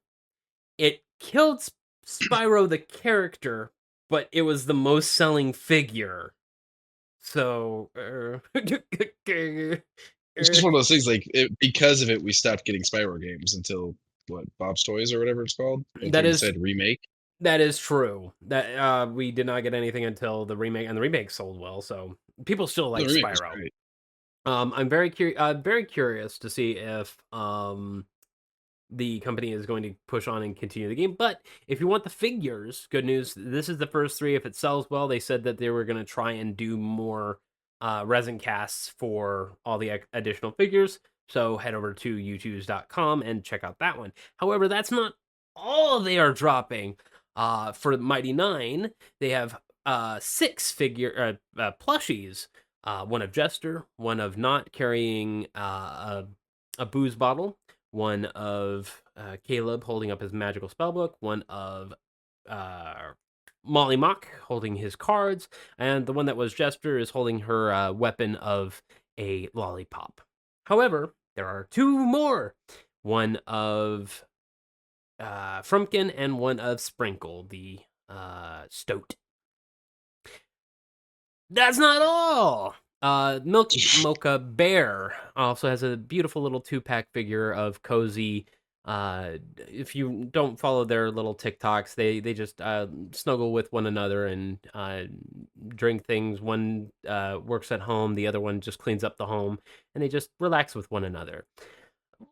It killed Spyro the character, but it was the most selling figure. So, It's just one of those things. Like because of it, we stopped getting Spyro games until what Bob's Toys or whatever it's called. Like that they is said remake. that is true. That we did not get anything until the remake, and the remake sold well, so people still The like remake was Spyro. great. I'm very curious to see if the company is going to push on and continue the game. But if you want the figures, good news. This is the first three. If it sells well, they said that they were going to try and do more resin casts for all the additional figures. So head over to youtubes.com and check out that one. However, that's not all they are dropping. For Mighty Nine, they have 6 figure plushies. One of Jester, one of Not carrying a booze bottle, one of Caleb holding up his magical spellbook, one of Molly Mock holding his cards, and the one that was Jester is holding her weapon of a lollipop. However, there are 2 more. One of Frumpkin and one of Sprinkle, the stoat. That's not all. Milk Mocha Bear also has a beautiful little 2-pack figure of Cozy. If you don't follow their little TikToks, they just snuggle with one another and drink things. One works at home, the other one just cleans up the home, and they just relax with one another.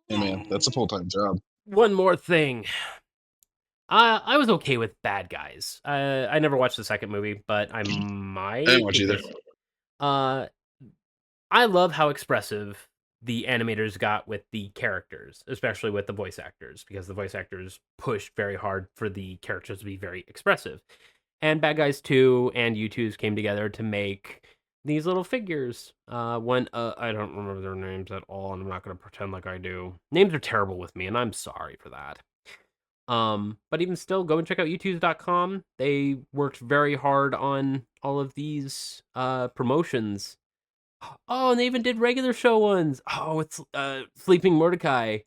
Yeah, man, that's a full-time job. One more thing. I was okay with Bad Guys. I never watched the second movie, but I might. I didn't watch either. I love how expressive the animators got with the characters, especially with the voice actors, because the voice actors pushed very hard for the characters to be very expressive. And Bad Guys 2 and U2s came together to make these little figures. One, I don't remember their names at all, and I'm not going to pretend like I do. Names are terrible with me, and I'm sorry for that. But even still, go and check out youtubes.com. They worked very hard on all of these promotions. Oh, and they even did regular show ones. Oh, it's Sleeping Mordecai.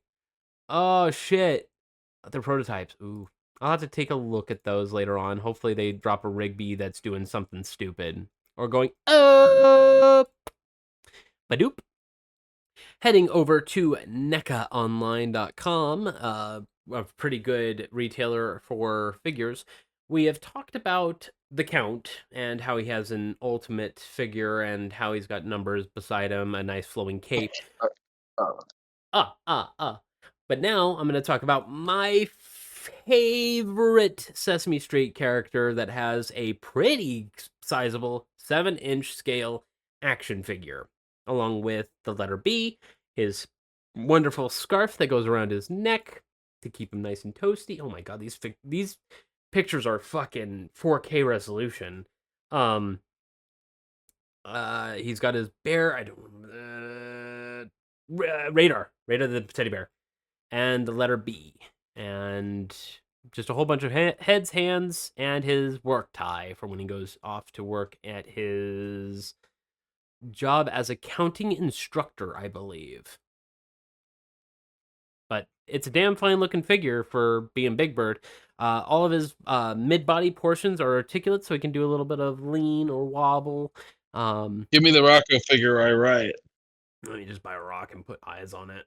Oh shit. They're prototypes. Ooh. I'll have to take a look at those later on. Hopefully they drop a Rigby that's doing something stupid. Or going up. Badoop. Heading over to NECAonline.com, a pretty good retailer for figures. We have talked about the Count and how he has an ultimate figure and how he's got numbers beside him, a nice flowing cape. But now I'm going to talk about my favorite Sesame Street character that has a pretty sizable 7-inch scale action figure, along with the letter B, his wonderful scarf that goes around his neck to keep him nice and toasty. Oh my god, these pictures are fucking 4K resolution. He's got his bear. I don't Radar the teddy bear, and the letter B, and just a whole bunch of heads, hands, and his work tie for when he goes off to work at his job as accounting instructor, I believe. But it's a damn fine looking figure for being Big Bird. All of his mid-body portions are articulate, so he can do a little bit of lean or wobble. Give me the Rocco figure, I write. Let me just buy a rock and put eyes on it.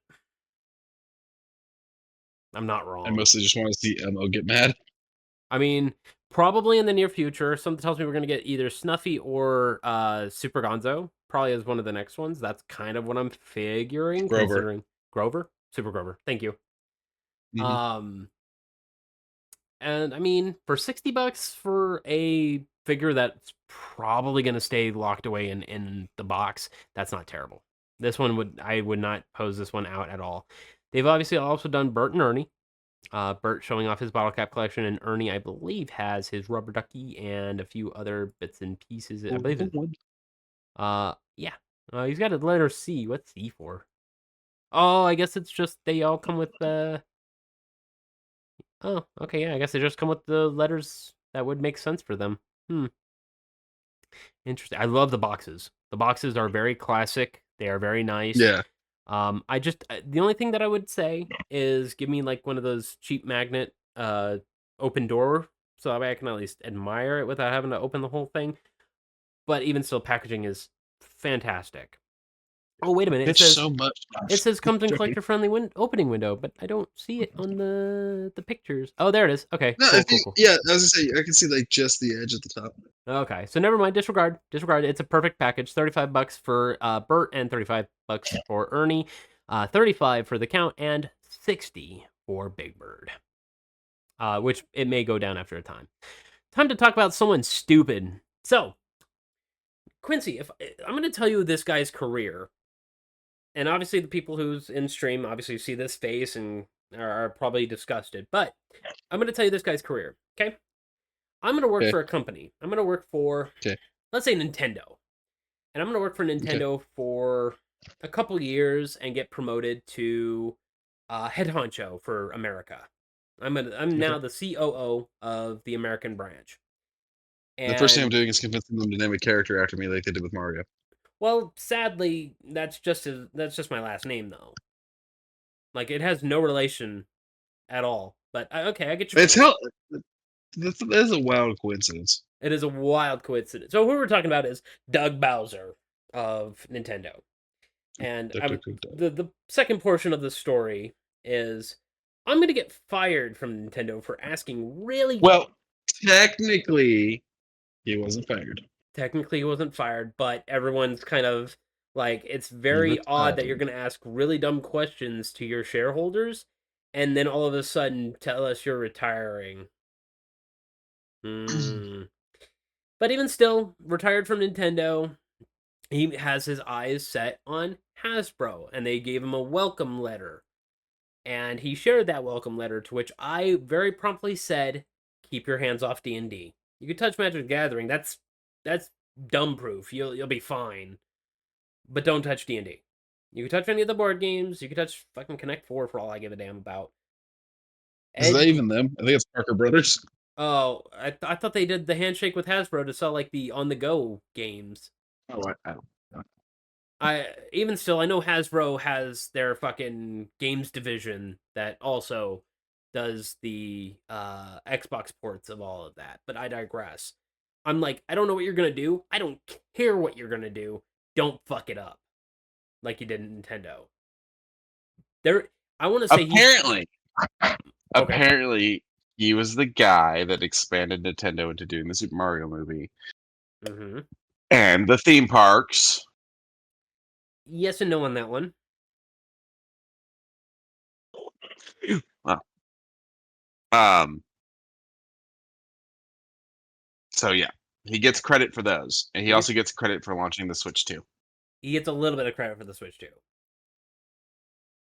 I'm not wrong. I mostly just want to see Mo get mad. I mean, probably in the near future. Something tells me we're going to get either Snuffy or Super Gonzo. Probably as one of the next ones. That's kind of what I'm figuring. Grover. Considering Grover? Super Grover. Thank you. Mm-hmm. And I mean, for $60 for a figure that's probably going to stay locked away in the box, that's not terrible. This one I would not pose this one out at all. They've obviously also done Bert and Ernie. Bert showing off his bottle cap collection, and Ernie, I believe, has his rubber ducky and a few other bits and pieces. I believe it. Yeah. He's got a letter C. What's C for? Oh, I guess it's just they all come with the. Oh, okay, yeah. I guess they just come with the letters that would make sense for them. Interesting. I love the boxes. The boxes are very classic. They are very nice. Yeah. I just the only thing that I would say is give me like one of those cheap magnet open door so that way I can at least admire it without having to open the whole thing. But even still, packaging is fantastic. Oh, wait a minute. It's so much. It says comes in collector friendly opening window, but I don't see it on the pictures. Oh, there it is. Okay. No, Cool. yeah, I was gonna say I can see like just the edge at the top. Okay, so never mind. Disregard. It's a perfect package. $35 for Bert and $35 for Ernie. 35 for the Count and 60 for Big Bird. Which it may go down after a time. Time to talk about someone stupid. So, Quincy, if I'm going to tell you this guy's career, and obviously the people who's in stream obviously see this face and are probably disgusted, but I'm going to tell you this guy's career. Okay, I'm going to work for a company. I'm going to work for, let's say, Nintendo. And I'm going to work for Nintendo for a couple years and get promoted to head honcho for America. I'm now the COO of the American branch. And the first thing I'm doing is convincing them to name a character after me, like they did with Mario. Well, sadly, that's just my last name, though. Like, it has no relation at all. But okay, I get your. It's hell. That is a wild coincidence. It is a wild coincidence. So who we're talking about is Doug Bowser of Nintendo. And the second portion of the story is I'm going to get fired from Nintendo for asking really. Well, technically, he wasn't fired. Technically, he wasn't fired, but everyone's kind of like, it's very odd that you're going to ask really dumb questions to your shareholders and then all of a sudden tell us you're retiring. But even still, retired from Nintendo, he has his eyes set on Hasbro, and they gave him a welcome letter. And he shared that welcome letter, to which I very promptly said, keep your hands off D&D. You can touch Magic the Gathering, that's dumb proof. You'll be fine. But don't touch D&D. You can touch any of the board games, you can touch fucking Connect 4 for all I give a damn about. Is that even them? I think it's Parker Brothers. Oh, I thought they did the handshake with Hasbro to sell like the on-the-go games. Oh, I don't know. Even still, I know Hasbro has their fucking games division that also does the Xbox ports of all of that. But I digress. I'm like, I don't know what you're gonna do. I don't care what you're gonna do. Don't fuck it up, like you did in Nintendo. I want to say apparently, he was the guy that expanded Nintendo into doing the Super Mario movie and the theme parks. Yes and no on that one. Wow. So yeah, he gets credit for those, and he also gets credit for launching the Switch 2. He gets a little bit of credit for the Switch 2.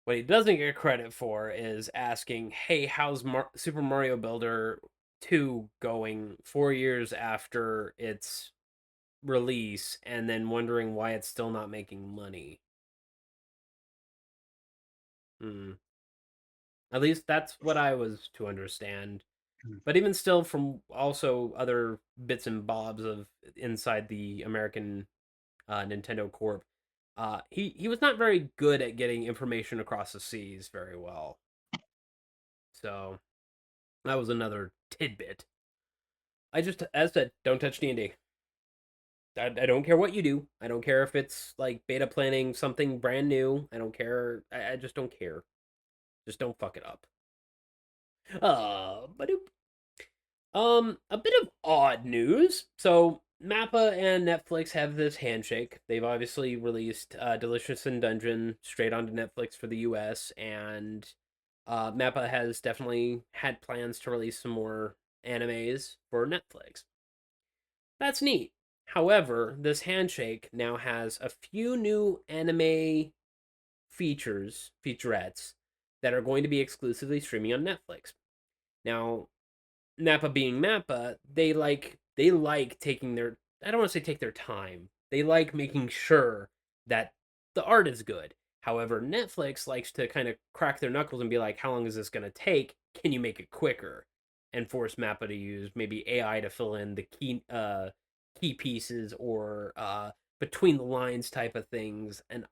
What he doesn't get credit for is asking, hey, how's Super Mario Builder 2 going 4 years after its release, and then wondering why it's still not making money. At least that's what I was to understand. But even still, from also other bits and bobs of inside the American Nintendo Corp, he was not very good at getting information across the seas very well. So that was another tidbit. I just, as said, don't touch D&D. I don't care what you do. I don't care if it's like beta planning something brand new. I don't care. I just don't care. Just don't fuck it up. A bit of odd news. So Mappa and Netflix have this handshake. They've obviously released Delicious in Dungeon straight onto Netflix for the US, and Mappa has definitely had plans to release some more animes for Netflix. That's neat. However, this handshake now has a few new anime featurettes that are going to be exclusively streaming on Netflix. Now, Mappa being Mappa, they like taking their, I don't want to say take their time. They like making sure that the art is good. However, Netflix likes to kind of crack their knuckles and be like, how long is this going to take? Can you make it quicker? And force Mappa to use maybe AI to fill in the key pieces or between the lines type of things. And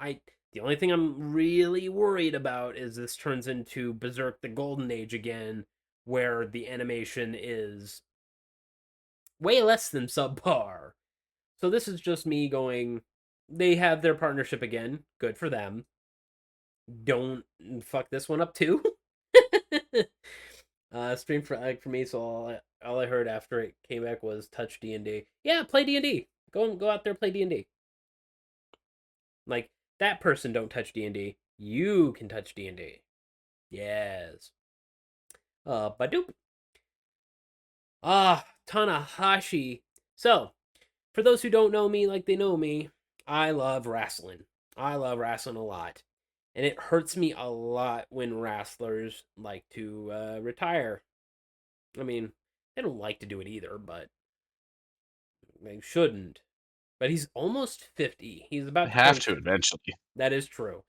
the only thing I'm really worried about is this turns into Berserk the Golden Age again, where the animation is way less than subpar. So this is just me going, they have their partnership again. Good for them. Don't fuck this one up too. Stream for me, so all I heard after it came back was touch D&D. Yeah, play D&D. Go out there, play D&D. Like, that person don't touch D&D. You can touch D&D. Yes. Badoop. Tanahashi. So, for those who don't know me like they know me, I love wrestling. I love wrestling a lot. And it hurts me a lot when wrestlers like to retire. I mean, they don't like to do it either, but they shouldn't. But he's almost 50. He's I about to have turn. to eventually. That is true.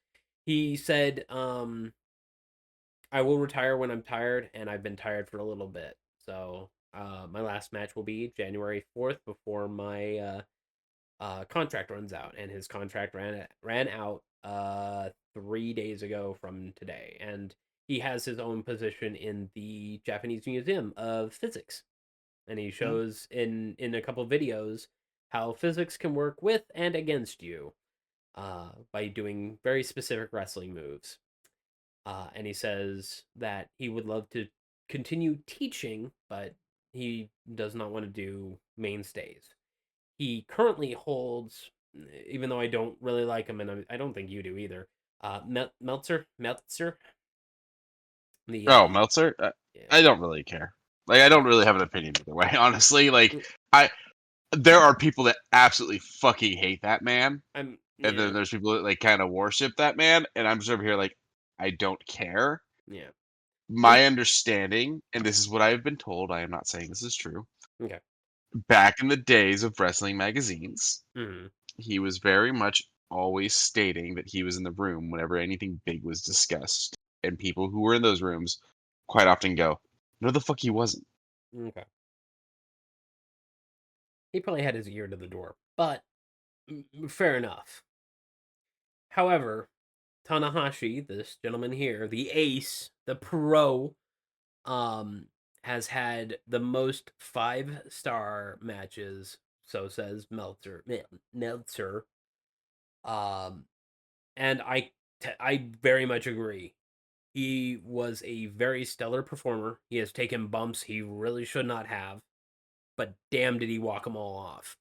He said, I will retire when I'm tired, and I've been tired for a little bit. So, my last match will be January 4th before my contract runs out, and his contract ran out 3 days ago from today, and he has his own position in the Japanese Museum of Physics, and he Mm. shows in a couple videos how physics can work with and against you by doing very specific wrestling moves. And he says that he would love to continue teaching, but he does not want to do mainstays. He currently holds, even though I don't really like him, and I don't think you do either. Meltzer. The Oh, Meltzer? Yeah, I don't really care. Like, I don't really have an opinion either way, honestly. Like, Mm, I there are people that absolutely fucking hate that man, I'm and then yeah there's people that like kind of worship that man, and I'm just over here like, I don't care. yeah. I'm My understanding, and this is what I have been told, I am not saying this is true. okay. Back in the days of wrestling magazines, Mm-hmm. he was very much always stating that he was in the room whenever anything big was discussed. And people who were in those rooms quite often go, no, the fuck he wasn't. Okay. He probably had his ear to the door, but fair enough. However, Tanahashi, this gentleman here, the ace, the pro, um, has had the most 5-star matches. So says Meltzer. Um, and I very much agree. He was a very stellar performer. He has taken bumps he really should not have, but damn, did he walk them all off.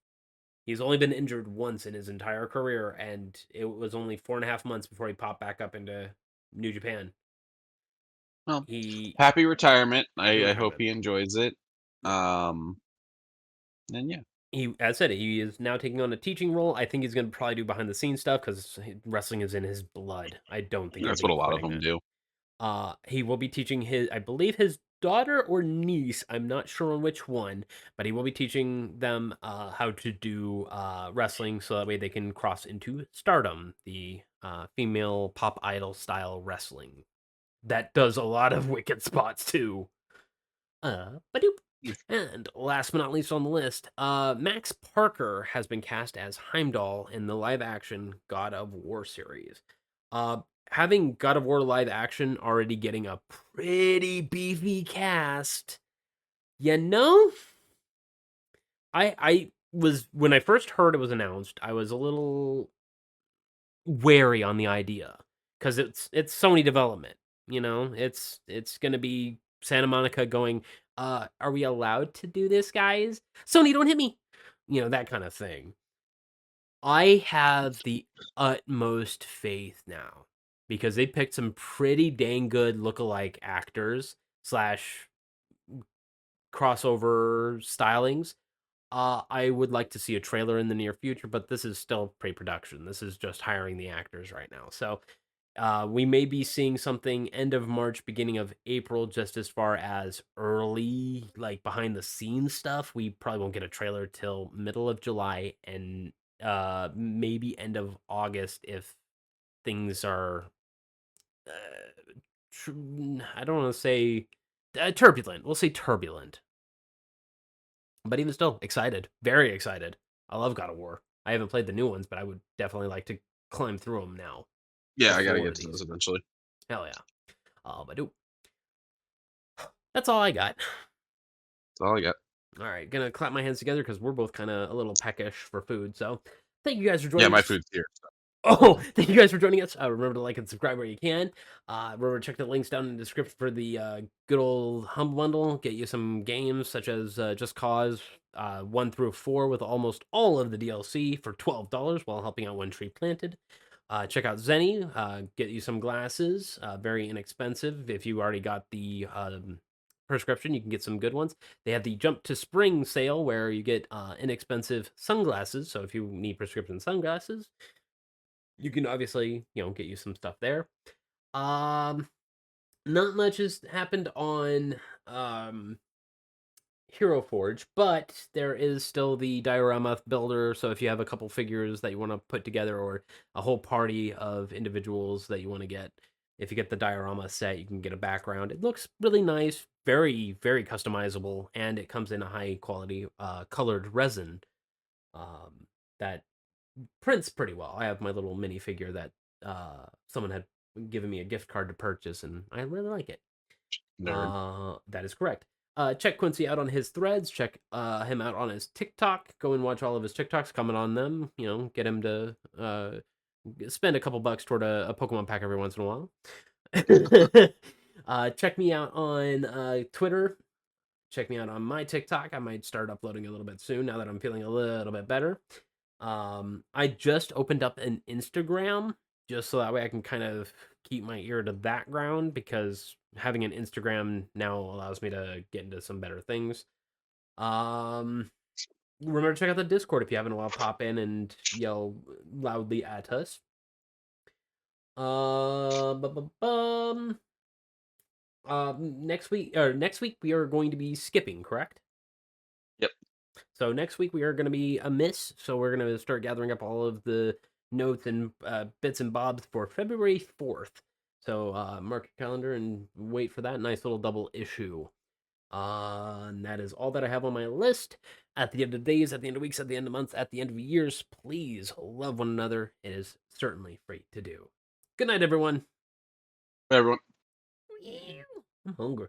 He's only been injured once in his entire career, and it was only 4.5 months before he popped back up into New Japan. Well, He happy retirement. Happy I hope retirement. he enjoys it. Yeah. And yeah, He, as I said, he is now taking on a teaching role. I think he's going to probably do behind the scenes stuff because wrestling is in his blood. I don't think he'll that's be what a lot of quitting them it. do. He will be teaching I believe his daughter or niece. I'm not sure on which one, but he will be teaching them how to do wrestling, so that way they can cross into stardom, the female pop idol style wrestling. That does a lot of wicked spots too. Badoop. And last but not least on the list, Max Parker has been cast as Heimdall in the live action God of War series. Uh, Having God of War live action already getting a pretty beefy cast, you know, I was, when I first heard it was announced, I was a little wary on the idea because it's Sony development. You know, it's gonna be Santa Monica going, are we allowed to do this, guys? Sony, don't hit me. You know, that kind of thing. I have the utmost faith now because they picked some pretty dang good lookalike actors slash crossover stylings. I would like to see a trailer in the near future, but this is still pre-production. This is just hiring the actors right now. So we may be seeing something end of March, beginning of April, just as far as early, like behind the scenes stuff. We probably won't get a trailer till middle of July and maybe end of August if things are, I don't want to say turbulent. We'll say turbulent. But even still, excited. Very excited. I love God of War. I haven't played the new ones, but I would definitely like to climb through them now. Yeah, I Before gotta one get of to those these. eventually. Hell yeah. But do. That's all I got. That's all I got. All right, gonna clap my hands together because we're both kind of a little peckish for food. So thank you guys for Yeah, joining my us. food's here. Oh, thank you guys for joining us. Remember to like and subscribe where you can. Remember to check the links down in the description for the good old Humble Bundle. Get you some games such as Just Cause 1 through 4 with almost all of the DLC for $12 while helping out One Tree Planted. Check out Zenny. Get you some glasses. Very inexpensive. If you already got the prescription, you can get some good ones. They have the Jump to Spring sale where you get inexpensive sunglasses. So if you need prescription sunglasses, you can obviously, get you some stuff there. Um, Not much has happened on Hero Forge, but there is still the diorama builder. So if you have a couple figures that you want to put together, or a whole party of individuals that you want to get, if you get the diorama set, you can get a background. It looks really nice, very, very customizable, and it comes in a high quality colored resin that prints pretty well. I have my little minifigure that someone had given me a gift card to purchase, and I really like it. Nerd. That is correct. Check Quincy out on his threads. Check him out on his TikTok. Go and watch all of his TikToks. Comment on them. Get him to spend a couple bucks toward a Pokemon pack every once in a while. Check me out on Twitter. Check me out on my TikTok. I might start uploading a little bit soon now that I'm feeling a little bit better. I just opened up an Instagram just so that way I can kind of keep my ear to that ground, because having an Instagram now allows me to get into some better things. Remember to check out the Discord if you haven't a while. Pop in and yell loudly at us. Next week we are going to be skipping, correct? Yep. So next week we are going to be a miss. So we're going to start gathering up all of the notes and bits and bobs for February 4th. So mark your calendar and wait for that nice little double issue. And that is all that I have on my list. At the end of days, at the end of weeks, at the end of months, at the end of years, please love one another. It is certainly free to do. Good night, everyone. Everyone. I'm hungry.